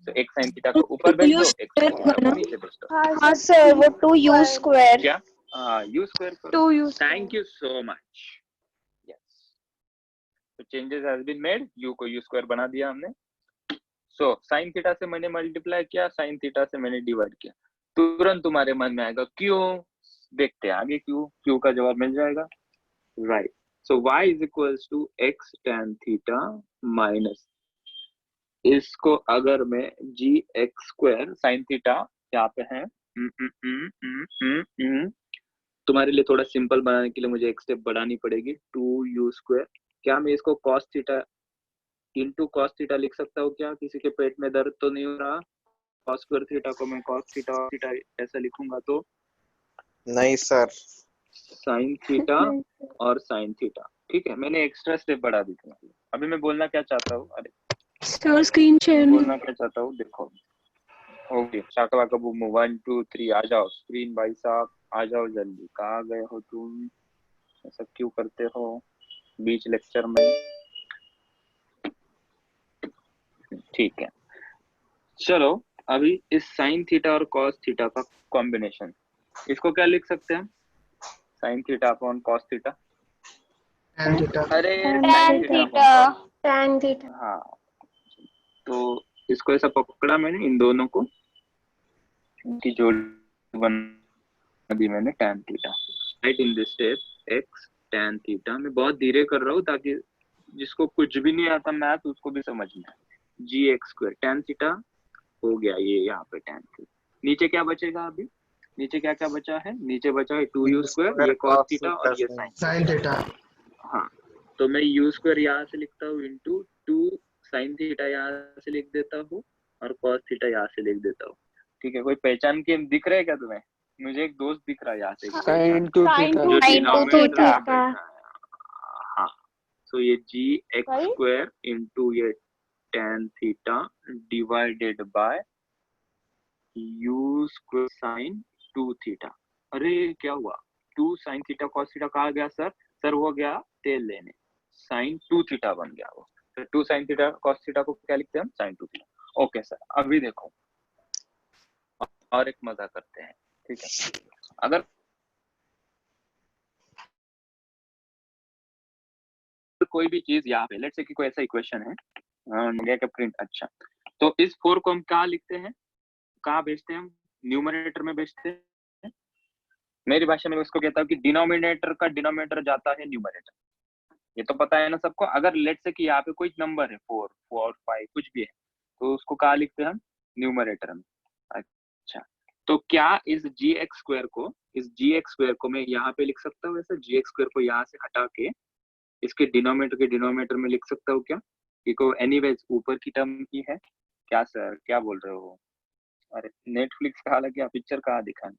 तो एक साइन थीटा को ऊपर भेज दो, एक साइन थीटा को नीचे भेज दो। हाँ सर, वो 2u स्क्वायर। क्या? u स्क्वायर करो। 2u। Thank you so much. Yes, तो changes has been made, u को u स्क्वायर बना दिया हमने। सो साइन थीटा से मैंने मल्टीप्लाई किया, साइन थीटा से मैंने डिवाइड किया। तुरंत तुम्हारे मन में आएगा क्यों? देखते हैं आगे क्यों का जवाब मिल जाएगा। Right, so y is equals to x tan theta minus, इसको अगर मैं g x square sine theta यहाँ पे है, तुम्हारे लिए थोड़ा सिंपल बनाने के लिए मुझे एक स्टेप बढ़ानी पड़ेगी, 2u स्क्वायर। क्या मैं इसको cos theta into cos theta लिख सकता हूँ क्या? किसी के पेट में दर्द तो नहीं हो रहा? cos स्क्वायर थीटा को मैं cos थीटा ऐसा लिखूंगा तो? नहीं सर। साइन थीटा और साइन थीटा। ठीक है, मैंने एक्स्ट्रा स्टेप बढ़ा दी थी। अभी मैं बोलना क्या चाहता हूँ, अरे सर स्क्रीन शेयर बोलना क्या चाहता हूँ देखो। ओके, शाका वाका बूम 1 2 3 आ जाओ स्क्रीन भाई साहब, आ जाओ जल्दी। कहाँ गए हो तुम? ऐसा क्यों करते हो बीच लेक्चर में? ठीक है, चलो अभी इस साइन थीटा और कॉस थीटा का कॉम्बिनेशन, इसको क्या लिख सकते हैं हम? Sine theta upon cos theta. अरे tan थीटा। हाँ, तो इसको ऐसा पकड़ा मैंने, इन दोनों को की जोड़ी बना दी मैंने, tan theta. Right, in this step x tan theta. मैं बहुत धीरे कर रहा हूँ ताकि जिसको कुछ भी नहीं आता मैथ उसको भी समझ में आए। जी एक्स स्क्वायर tan थीटा हो गया, ये यहाँ पे tan थीटा। नीचे क्या बचेगा? अभी नीचे क्या क्या बचा है? नीचे बचा है 2u स्क्वायर, ये cos थीटा और ये sin थीटा। हाँ, तो मैं u स्क्वायर यहाँ से लिखता हूँ इंटू 2 sin थीटा यहाँ से लिख देता हूँ और cos थीटा यहाँ से लिख देता हूँ। ठीक है, कोई पहचान के दिख रहे है क्या तुम्हें? मुझे एक दोस्त दिख रहा है यहाँ से, sin 2 थीटा। हाँ, तो ये जी एक्स स्क्वायर इंटू ये tan theta divided by u square sine 2 theta. अरे क्या हुआ? 2 साइन थीटा कॉस थीटा कहा गया सर? सर वो गया तेल लेने, साइन 2 थीटा बन गया वो। तो 2 साइन थीटा कॉस थीटा को क्या लिखते हैं हम? Sign 2 theta. ओके सर, अभी देखो और एक मजा करते हैं। ठीक है, अगर कोई भी चीज यहाँ पे लेट्स से कि कोई ऐसा इक्वेशन है, का प्रिंट, अच्छा, तो इस 4 को हम कहाँ लिखते हैं, कहाँ भेजते हैं हम? न्यूमरेटर में भेजते हैं। मेरी भाषा में उसको कहता हूँ कि डिनोमिनेटर का डिनोमिनेटर जाता है न्यूमरेटर। ये तो पता है ना सबको। अगर लेट्स से कि यहाँ पे कोई नंबर है 4 4 5 कुछ भी है, तो उसको कहाँ लिखते हैं हम? न्यूमरेटर में। अच्छा, तो क्या इस जी एक्स स्क्वायर को मैं यहाँ पे लिख सकता हूँ? ऐसा जी एक्स स्क्वायर को यहाँ से हटा के इसके डिनोमिनेटर में लिख सकता हूँ क्या? क्योंकि एनीवेज ऊपर की टर्म ही है। क्या सर क्या बोल रहे हो? अरे नेटफ्लिक्स कहाँ लग गया, पिक्चर कहाँ दिखा?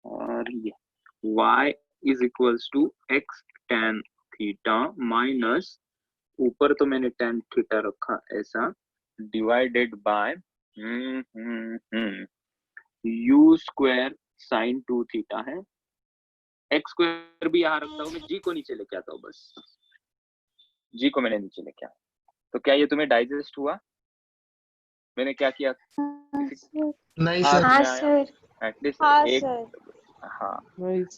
और ये y is equals to x tan theta minus, ऊपर तो मैंने tan थीटा रखा ऐसा, divided by u square sine 2 theta है, एक्स स्क्वायर भी यहाँ रखता हूँ, मैं जी को नीचे लेके आता हूँ, बस जी को मैंने नीचे लेके आया। तो क्या ये तुम्हें डाइजेस्ट हुआ? मैंने क्या किया? नहीं हाँ, सर। हाँ क्या आया? सर। एटलीस्ट हाँ एक, सर। हाँ,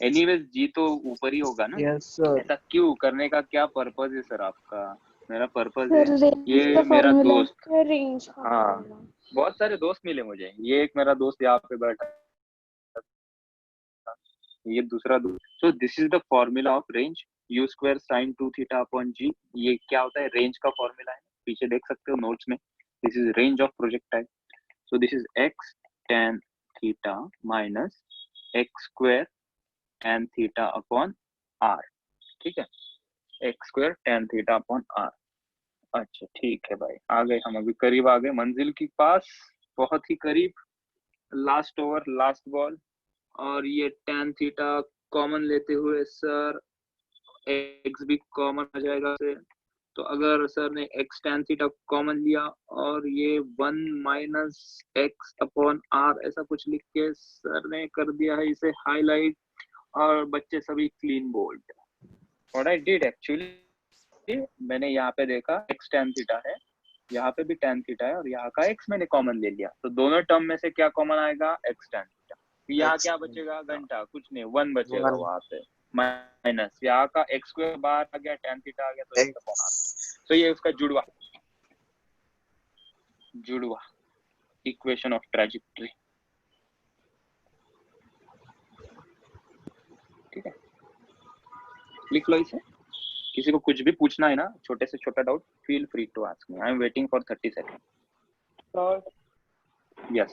एनीवेज जी तो ऊपर ही होगा ना। Yes sir. ऐसा क्यों करने का क्या पर्पज है सर आपका? मेरा पर्पज सर है, रेंज ये का मेरा फॉर्मूला। दोस्त, रेंज का हाँ, फॉर्मूला। बहुत सारे दोस्त मिले मुझे, ये एक मेरा दोस्त यहाँ पे बैठा, ये दूसरा दोस्त। So this is the formula of range, U square sine 2 theta upon G. ये क्या होता है? रेंज का फॉर्मूला है, पीछे देख सकते हो नोट्स में। This is range of projectile. So this is x tan theta minus x square tan theta upon R. ठीक है, x square tan theta upon R. अच्छा ठीक है भाई, आ गए हम, अभी करीब आ गए मंजिल के पास, बहुत ही करीब, लास्ट ओवर, लास्ट बॉल। और ये tan थीटा कॉमन लेते हुए सर x भी कॉमन आ जाएगा से। तो अगर सर ने x tan थीटा कॉमन लिया और ये 1 माइनस एक्स अपॉन आर ऐसा कुछ लिख के सर ने कर दिया है इसे हाईलाइट, और बच्चे सभी clean bowled. What I did actually, मैंने यहाँ पे देखा x tan थीटा है, यहाँ पे भी tan थीटा है, और यहाँ का x मैंने कॉमन ले लिया, तो दोनों टर्म में से क्या कॉमन आएगा? x tan theta. यहाँ क्या बचेगा? घंटा, कुछ नहीं, 1 बचेगा वहां पे, माइनस यहाँ का x स्क्वायर बाहर आ गया, tan थीटा आ गया, तो x अपॉन आर। तो ये उसका जुड़वा, जुड़वा इक्वेशन ऑफ ट्रेजेक्टरी। ठीक है, लिख लो इसे। किसी को कुछ भी पूछना है ना, छोटे से छोटा doubt, feel free to ask me, I am waiting for 30 second. Yes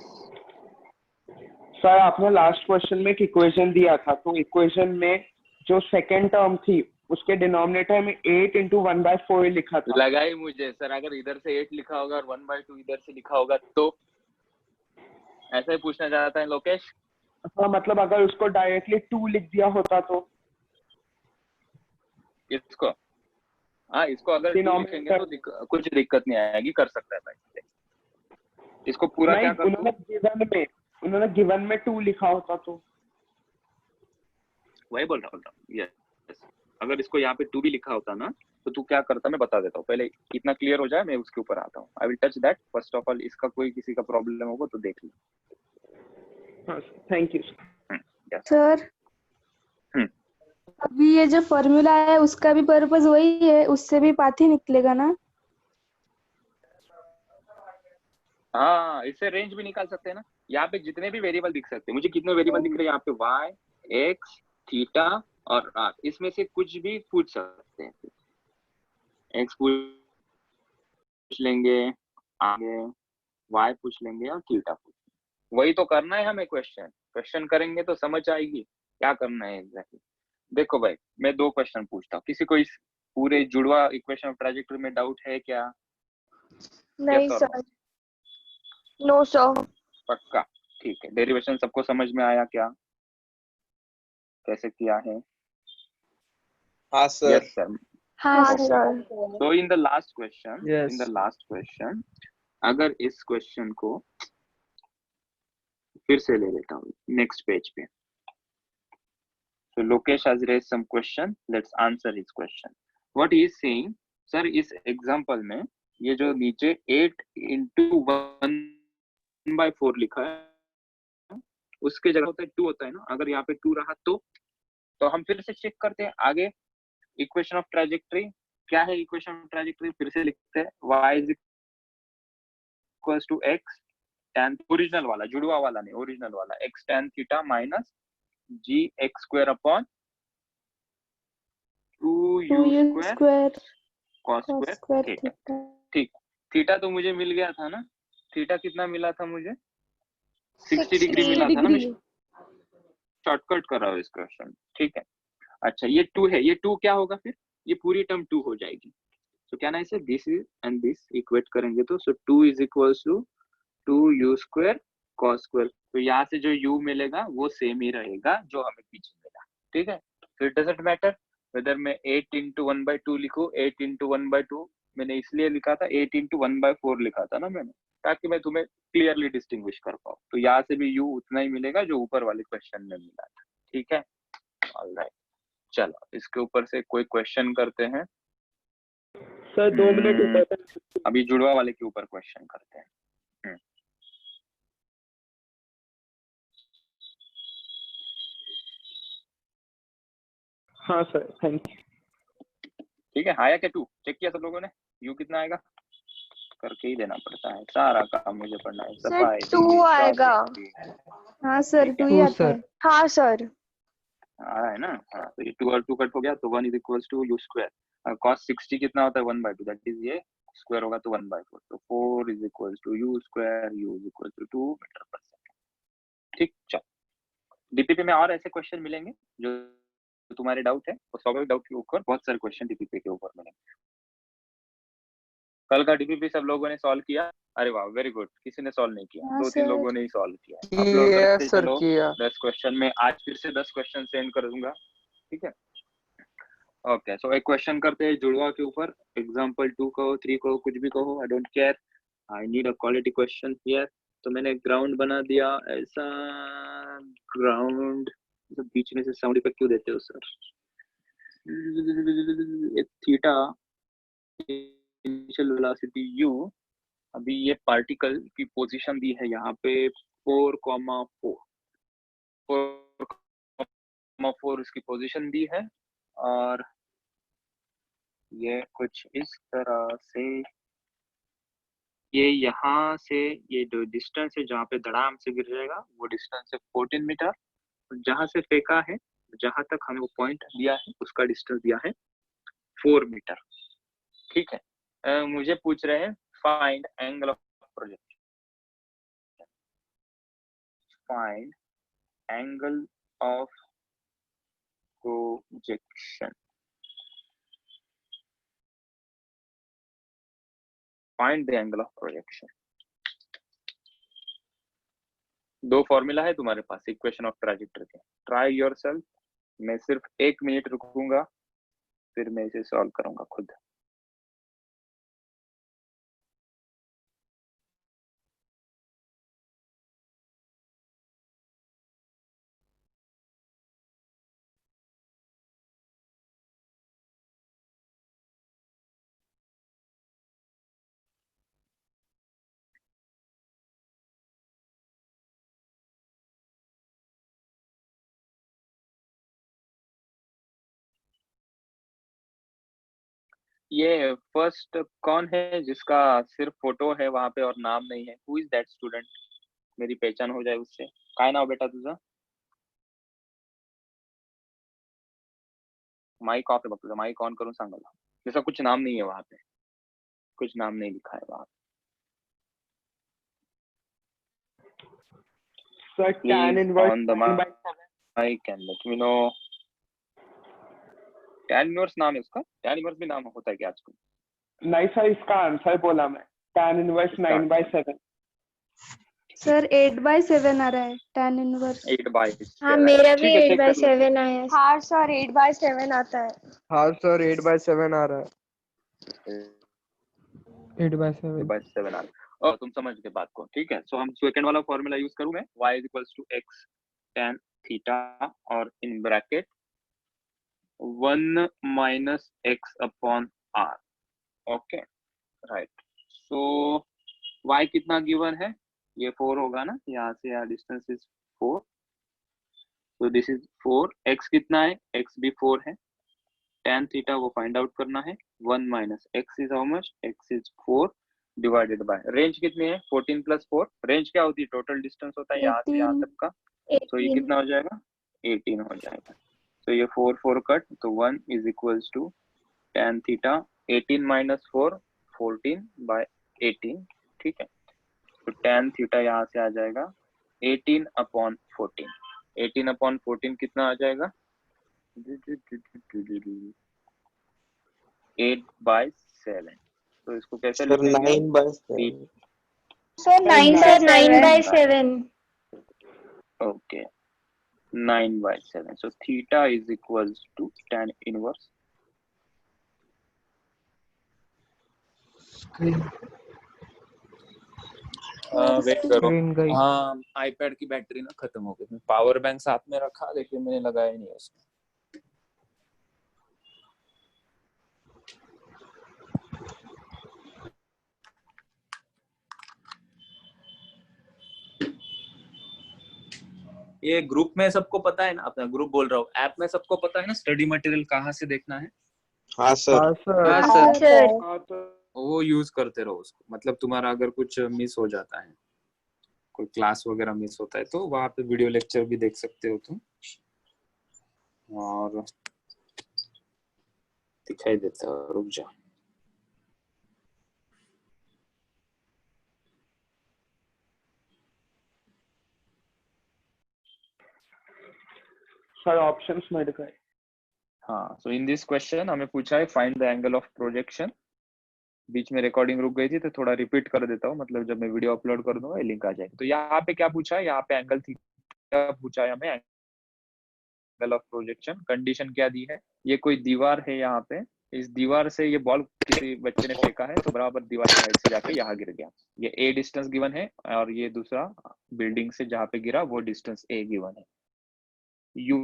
sir, आपने लास्ट क्वेश्चन में एक इक्वेशन दिया था, तो इक्वेशन में जो सेकंड टर्म थी उसके डिनोमिनेटर में 8 into 1/4 लिखा था। लगा ही मुझे सर, अगर इधर से 8 लिखा होगा और 1/2 इधर से लिखा होगा तो ऐसा ही पूछना चाहता है लोकेश। हाँ, मतलब अगर उसको डायरेक्टली 2 लिख दिया होता तो इसको, हाँ, इसको अगर 2 लिखेंगे तो कुछ दिक्कत नहीं आएगी, कर सकता है भाई। इसको पूरा नहीं, क्या कर दूं? उन्होंने गिवन में 2 लिखा होता तो वही बोल रहा हूँ। यस, अगर इसको यहाँ पे 2 भी लिखा होता ना तो तू क्या करता, मैं बता देता हूँ, पहले इतना क्लियर हो जाए, मैं उसके ऊपर आता हूँ। I will touch that first of all. इसका कोई किसी का प्रॉब्लम होगा तो देख लो। थैंक यू सर अभी ये जो फॉर्मूला है उसका भी पर्पस वही है, उससे भी पाथ ही निकलेगा ना? हाँ, इससे रेंज भी निकाल सकते हैं ना। यहाँ पे जितने भी वेरिएबल दिख सकते हैं, मुझे कितने वेरिएबल दिख रहे हैं यहाँ पे? y, x, थीटा और r, इसमें से कुछ भी पूछ सकते हैं। x पूछ लेंगे, आगे y पूछ लेंगे और थीटा पूछ लेंगे। वही तो करना है हमें, क्वेश्चन करेंगे तो समझ आएगी क्या करना है एग्जैक्टली। देखो भाई, मैं 2 क्वेश्चन पूछता हूँ, किसी को इस पूरे जुड़वा इक्वेशन ऑफ ट्रांजैक्टरी में डाउट है क्या? नहीं सर। No sir. पक्का? ठीक है, डेरिवेशन सबको समझ में आया क्या, कैसे किया है? हाँ सर। Yes sir. हाँ सर। तो इन द लास्ट क्वेश्चन, अगर इस क्वेश्चन को फिर से ले लेता हूँ नेक्स्ट पेज पे। So Lokesh has raised some question. Let's answer his question. What he is saying, sir, इस एग्जांपल में ये जो नीचे 8 into 1/4 लिखा है, उसके जगह होता है 2 होता है ना। अगर यहाँ पे 2 रहा तो हम फिर से चेक करते हैं आगे इक्वेशन ऑफ ट्रांजैक्टरी। क्या है इक्वेशन ऑफ ट्रांजैक्टरी? फिर से लिखते हैं y is equals to x tan, original वाला, जुड़वा वाला नहीं, ओरिजिनल वाला, x tan थीटा माइनस जी x square upon 2u square cos square theta. ठीक, थीटा तो मुझे मिल गया था ना। थीटा कितना मिला था मुझे? 60 डिग्री मिला था ना। मैं शॉर्टकट कर रहा हूँ इस क्वेश्चन। ठीक है, अच्छा ये 2 है, ये 2 क्या होगा फिर? ये पूरी टर्म 2 हो जाएगी। तो क्या ना, इसे this is and this equate करेंगे तो 2 is equals to 2u square cos square. तो यहाँ से जो u मिलेगा वो सेम ही रहेगा जो हमें पीछे मिला। ठीक है, तो इट डजंट मैटर वेदर मैं 8 into 1/2 लिखूं, 8 into 1/2 मैंने इसलिए लिखा था, 8 into 1/4 लिखा था ना मैंने, ताकि मैं तुम्हें क्लियरली डिस्टिंग्विश कर पाऊँ। तो यहाँ से भी u उतना ही मिलेगा जो ऊपर वाले क्वेश्चन में मिला था। ठीक है, ऑलराइट। चलो इसके ऊपर से कोई क्वेश्चन करते हैं। सर 2 मिनट अभी जुड़वा वाले के ऊपर क्वेश्चन करते हैं। हाँ सर, थैंक यू। ठीक है, आया क्या 2? चेक किया सब लोगों ने? u कितना आएगा? करके ही देना पड़ता है, सारा काम मुझे पढ़ना है। सर 2 आएगा। हाँ सर 2 ही आता है। हाँ सर आ रहा है ना? हाँ, तो ये 2 और 2 कट हो गया तो 1 is equal to u square. cos 60 कितना होता है? 1/2, दैट इज ये स्क्वायर होगा तो 1/4, तो 4 is equal to u square, u is equal to 2 metre पर सेकंड। ठीक, चलो डीपीपी में और ऐसे क्वेश्चन मिलेंगे जो तुम्हारे डाउट है, और स्वाभाविक डाउट के ऊपर बहुत सारे क्वेश्चन डीपीपी के ऊपर मिलेंगे। कल का डीपीपी सब लोगों ने सॉल्व किया? अरे वाह, वेरी गुड। किसी ने सॉल्व नहीं किया? हाँ 2-3 सर। लोगों ने ही सॉल्व किया। अपलोड करते सर चलो किया। 10 क्वेश्चन में। आज फिर से 10 क्वेश्चन सेंड कर दूंगा। ठीक है, ओके। सो एक क्वेश्चन करते हैं जुड़वा के ऊपर। एग्जांपल 2 कहो, 3 कहो, कुछ भी कहो, I don't care. I need a quality question here. तो मैंने ग्राउंड बना दिया ऐसा ग्राउंड। तो बीच में से साउंड इफेक्ट क्यों देते हो sir? Theta initial velocity u, अभी ये पार्टिकल की पोजीशन दी है यहाँ पे 4,4 इसकी पोजीशन दी है, और ये कुछ इस तरह से, ये यहाँ से ये जो डिस्टेंस है जहाँ पे धड़ाम से गिर जाएगा वो डिस्टेंस है 14 मीटर। जहाँ से फेंका है, जहाँ तक हमें वो पॉइंट दिया है, उसका डिस्टेंस दिया है 4 मीटर। ठीक है, मुझे पूछ रहे हैं find angle of projection. Find angle of projection. Find the angle of projection. दो फॉर्मूला है तुम्हारे पास इक्वेशन ऑफ ट्रैजेक्टरी के। Try yourself. मैं सिर्फ 1 मिनट रुकूंगा, फिर मैं इसे सॉल्व करूंगा खुद। ये फर्स्ट कौन है जिसका सिर्फ फोटो है वहां पे और नाम नहीं है? Who is that student? मेरी पहचान हो जाए उससे। काय नाव बेटा तुझं? माइक ऑफ है बघ, तुझा माइक ऑन करून सांग मला। जैसा कुछ नाम नहीं है वहां पे, कुछ नाम नहीं लिखा है वहां पे। Sir tan inverse on the mic and let me know. tan inverse नाम है उसका? tan inverse भी नाम होता है क्या आजकल? नहीं सर, इसका आंसर बोला मैं। tan inverse 9/7। सर 8/7 आ रहा है tan इनवर्स। 8/7। हाँ मेरा भी ठीक है, check कर लो। 8/7 आया है। हाँ सर 8/7 आता है। हाँ सर 8/7 आ रहा है। 8/7 8/7 आ रहा है। और तुम समझ गए बात को। ठीक है, सो हम सेकंड वाला फॉर्मूला यूज करूँ मैं, y = x tan थीटा, और इन bracket 1 - x/r। Okay, right. So y कितना गिवन है? ये 4 होगा ना, यहाँ से यहाँ डिस्टेंस इज 4, तो दिस इज 4। x कितना है? x भी 4 है। tan थीटा वो फाइंड आउट करना है। 1 - x is how much? x is 4 divided by range कितनी है? 14 + 4। रेंज क्या होती है? टोटल डिस्टेंस होता है यहाँ से यहाँ 18। तक का। तो ये कितना हो जाएगा? 18 हो जाएगा। तो ये 4 कट, तो 1 is equals to tan theta 18 - 4 14/18। ठीक है, तो tan थीटा यहाँ से आ जाएगा 18/14। 18/14 कितना आ जाएगा? 8/7। तो इसको कैसे सर लिखेंगे? 9/7। Sir 9/7। Okay, 9/7। So theta is equals to tan inverse wait करो। स्क्रीन गई। हाँ आईपैड की बैटरी ना खत्म हो गई, पावर बैंक साथ में रखा लेकिन मैंने लगाया नहीं उसको। ये ग्रुप में सबको पता है ना, अपना ग्रुप बोल रहा हूँ, ऐप में सबको पता है ना स्टडी मटेरियल कहाँ से देखना है? हाँ सर। हाँ सर। हाँ हाँ सर। सर। हाँ तो वो यूज करते रहो उसको, मतलब तुम्हारा अगर कुछ मिस हो जाता है, कोई क्लास वगैरह मिस होता है तो वहाँ पे वीडियो लेक्चर भी देख सकते हो तुम, और दिखाई देता है। रुक जा, सर ऑप्शंस में दिखाए। हाँ सो इन दिस क्वेश्चन हमें पूछा है find the angle of projection. बीच में रिकॉर्डिंग रुक गई थी तो थोड़ा रिपीट कर देता हूँ, मतलब जब मैं वीडियो अपलोड कर दूंगा लिंक आ जाएगा। तो यहाँ पे क्या पूछा है, यहाँ पे एंगल थीटा पूछा है हमें, एंगल ऑफ प्रोजेक्शन। कंडीशन क्या दी है, ये कोई दीवार है यहाँ पे, इस दीवार से ये बॉल किसी बच्चे ने फेंका है तो बराबर दीवार की हाइट से जाके यहाँ गिर गया। ये ए डिस्टेंस गिवन है और ये दूसरा बिल्डिंग से जहाँ पे गिरा वो डिस्टेंस ए गिवन है। यू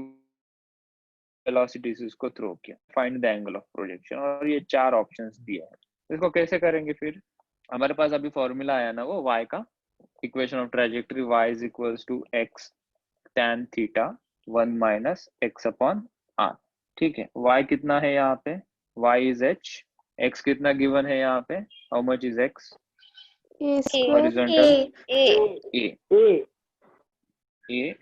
वेलोसिटी से उसको थ्रो किया, find the angle of projection, और ये 4 ऑप्शंस दिए हैं। इसको कैसे करेंगे फिर? हमारे पास अभी फॉर्मूला आया ना वो y का, equation of trajectory y is equals to x tan theta 1 minus x अपॉन r। ठीक है, y कितना है यहाँ पे, y इज h, x कितना गिवन है यहाँ पे, how much is x, a square. Horizontal a a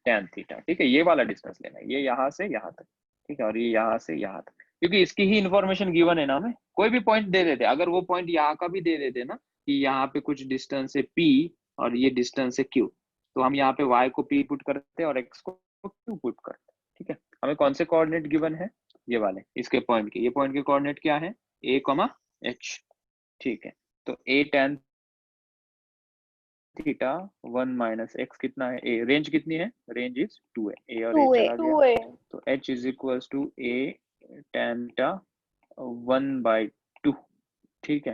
tan theta. ठीक है, ये वाला डिस्टेंस लेना है, ये यहाँ से यहाँ तक, ठीक है, और ये यहाँ से यहाँ तक, क्योंकि इसकी ही इंफॉर्मेशन गिवन है ना हमें। कोई भी पॉइंट दे देते, अगर वो पॉइंट यहाँ का भी दे देते ना कि यहाँ पे कुछ डिस्टेंस है p और ये डिस्टेंस है q, तो हम यहाँ पे y को p पुट करते और x को q पुट करते। ठीक है, हमें कौन से कोऑर्डिनेट गिवन है, ये वाले, इसके पॉइंट के, ये पॉइंट के कोऑर्डिनेट क्या है, a, h। ठीक है, तो a tan theta 1 minus x कितना है, a रेंज कितनी है, रेंज इज 2 है, a और a चला गया, तो h is equals to a tan theta 1/2। ठीक है,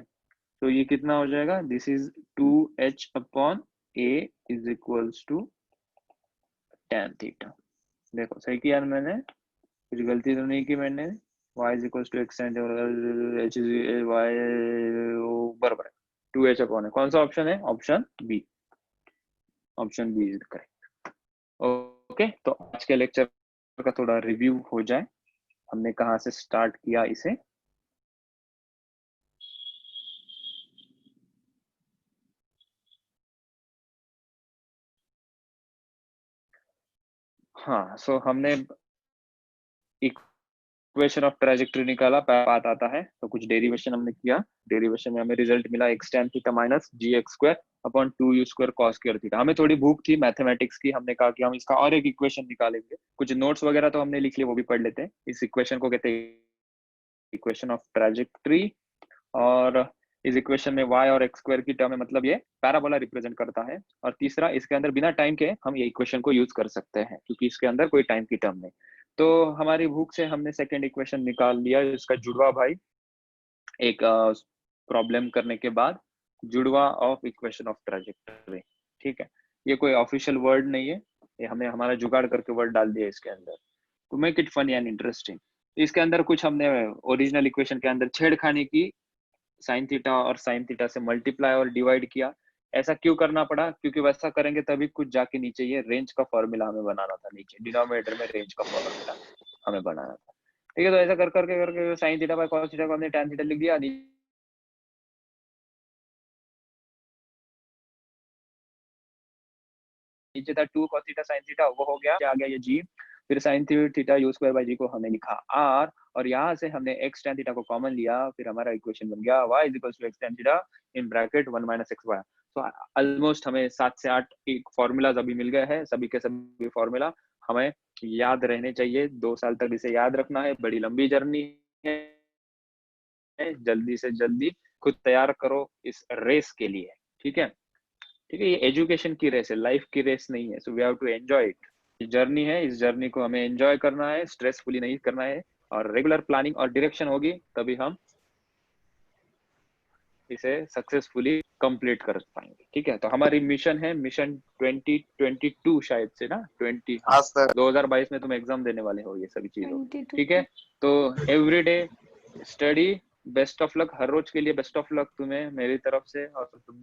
तो ये कितना हो जाएगा, this is 2h upon a is equals to tan theta. देखो सही किया मैंने, कुछ गलती तो नहीं की मैंने। y is equals to x tan h इज y बराबर है 2h अपॉन है, कौन सा ऑप्शन है, option B, option B is correct. Okay, तो आज के लेक्चर का थोड़ा रिव्यू हो जाए, हमने कहाँ से स्टार्ट किया इसे। हाँ सो हमने इक्वेशन ऑफ ट्रेजेक्टरी निकाला, पाथ आता है, तो कुछ डेरिवेशन हमने किया। डेरिवेशन में हमें रिजल्ट मिला x tan theta minus gx square upon 2u square cos square theta. हमें थोड़ी भूख थी मैथमेटिक्स की, हमने कहा कि हम इसका और एक इक्वेशन निकालेंगे। कुछ नोट्स वगैरह तो हमने लिख लिए, वो भी पढ़ लेते हैं। इस इक्वेशन को कहते हैं इक्वेशन ऑफ ट्रेजेक्टरी, और इस इक्वेशन में y और x स्क्वायर की टर्म है, मतलब ये पैराबोला रिप्रेजेंट करता है। और तीसरा, इसके अंदर बिना टाइम के हम ये इक्वेशन को यूज कर सकते हैं क्योंकि इसके अंदर कोई टाइम की टर्म नहीं। तो हमारी भूख से हमने सेकंड इक्वेशन निकाल लिया, इसका जुड़वा भाई, एक प्रॉब्लम करने के बाद जुड़वा ऑफ इक्वेशन ऑफ ट्रेजेक्टरी। ठीक है, ये कोई ऑफिशियल वर्ड नहीं है, ये हमने हमारा जुगाड़ करके वर्ड डाल दिया इसके अंदर to make it funny and interesting. इसके अंदर कुछ हमने ओरिजिनल इक्वेशन के अंदर छेड़खानी की, साइन थीटा और साइन थीटा से मल्टीप्लाई और डिवाइड किया। ऐसा क्यों करना पड़ा, क्योंकि वैसा करेंगे तभी कुछ जाके नीचे ये रेंज का फॉर्मूला हमें बनाना था, नीचे डिनोमिनेटर में रेंज का फॉर्मूला हमें बनाना था। ठीक है, तो ऐसा कर करके sine theta by cos theta को हमने tan थीटा लिख दिया, नीचे था 2 cos थीटा sin थीटा, वो हो गया, आ गया ये g, फिर sin theta u square by g को हमने लिखा r, और यहाँ से हमने x tan थीटा को कॉमन लिया, फिर हमारा इक्वेशन बन गया y is equal to x tan theta in bracket 1 minus xy। तो ऑलमोस्ट हमें 7 से 8 फॉर्मूलाज अभी मिल गए हैं, सभी के सभी फॉर्मूला हमें याद रहने चाहिए। 2 साल तक इसे याद रखना है, बड़ी लंबी जर्नी है, जल्दी से जल्दी खुद तैयार करो इस रेस के लिए। ठीक है, ठीक है, ये एजुकेशन की रेस है, लाइफ की रेस नहीं है, so we have to enjoy it. ये जर्नी है, इस जर्नी को हमें एंजॉय करना है, स्ट्रेसफुली नहीं करना है, और रेगुलर प्लानिंग और डायरेक्शन होगी तभी हम इसे सक्सेसफुली कंप्लीट कर पाएंगे। ठीक है, तो हमारी मिशन है मिशन 2022 शायद से ना 20 हाँ सर 2022 में तुम एग्जाम देने वाले हो ये सभी चीजों। 22 ठीक है, तो everyday study, best of luck, हर रोज के लिए बेस्ट ऑफ लक तुम्हें मेरी तरफ से, और तुम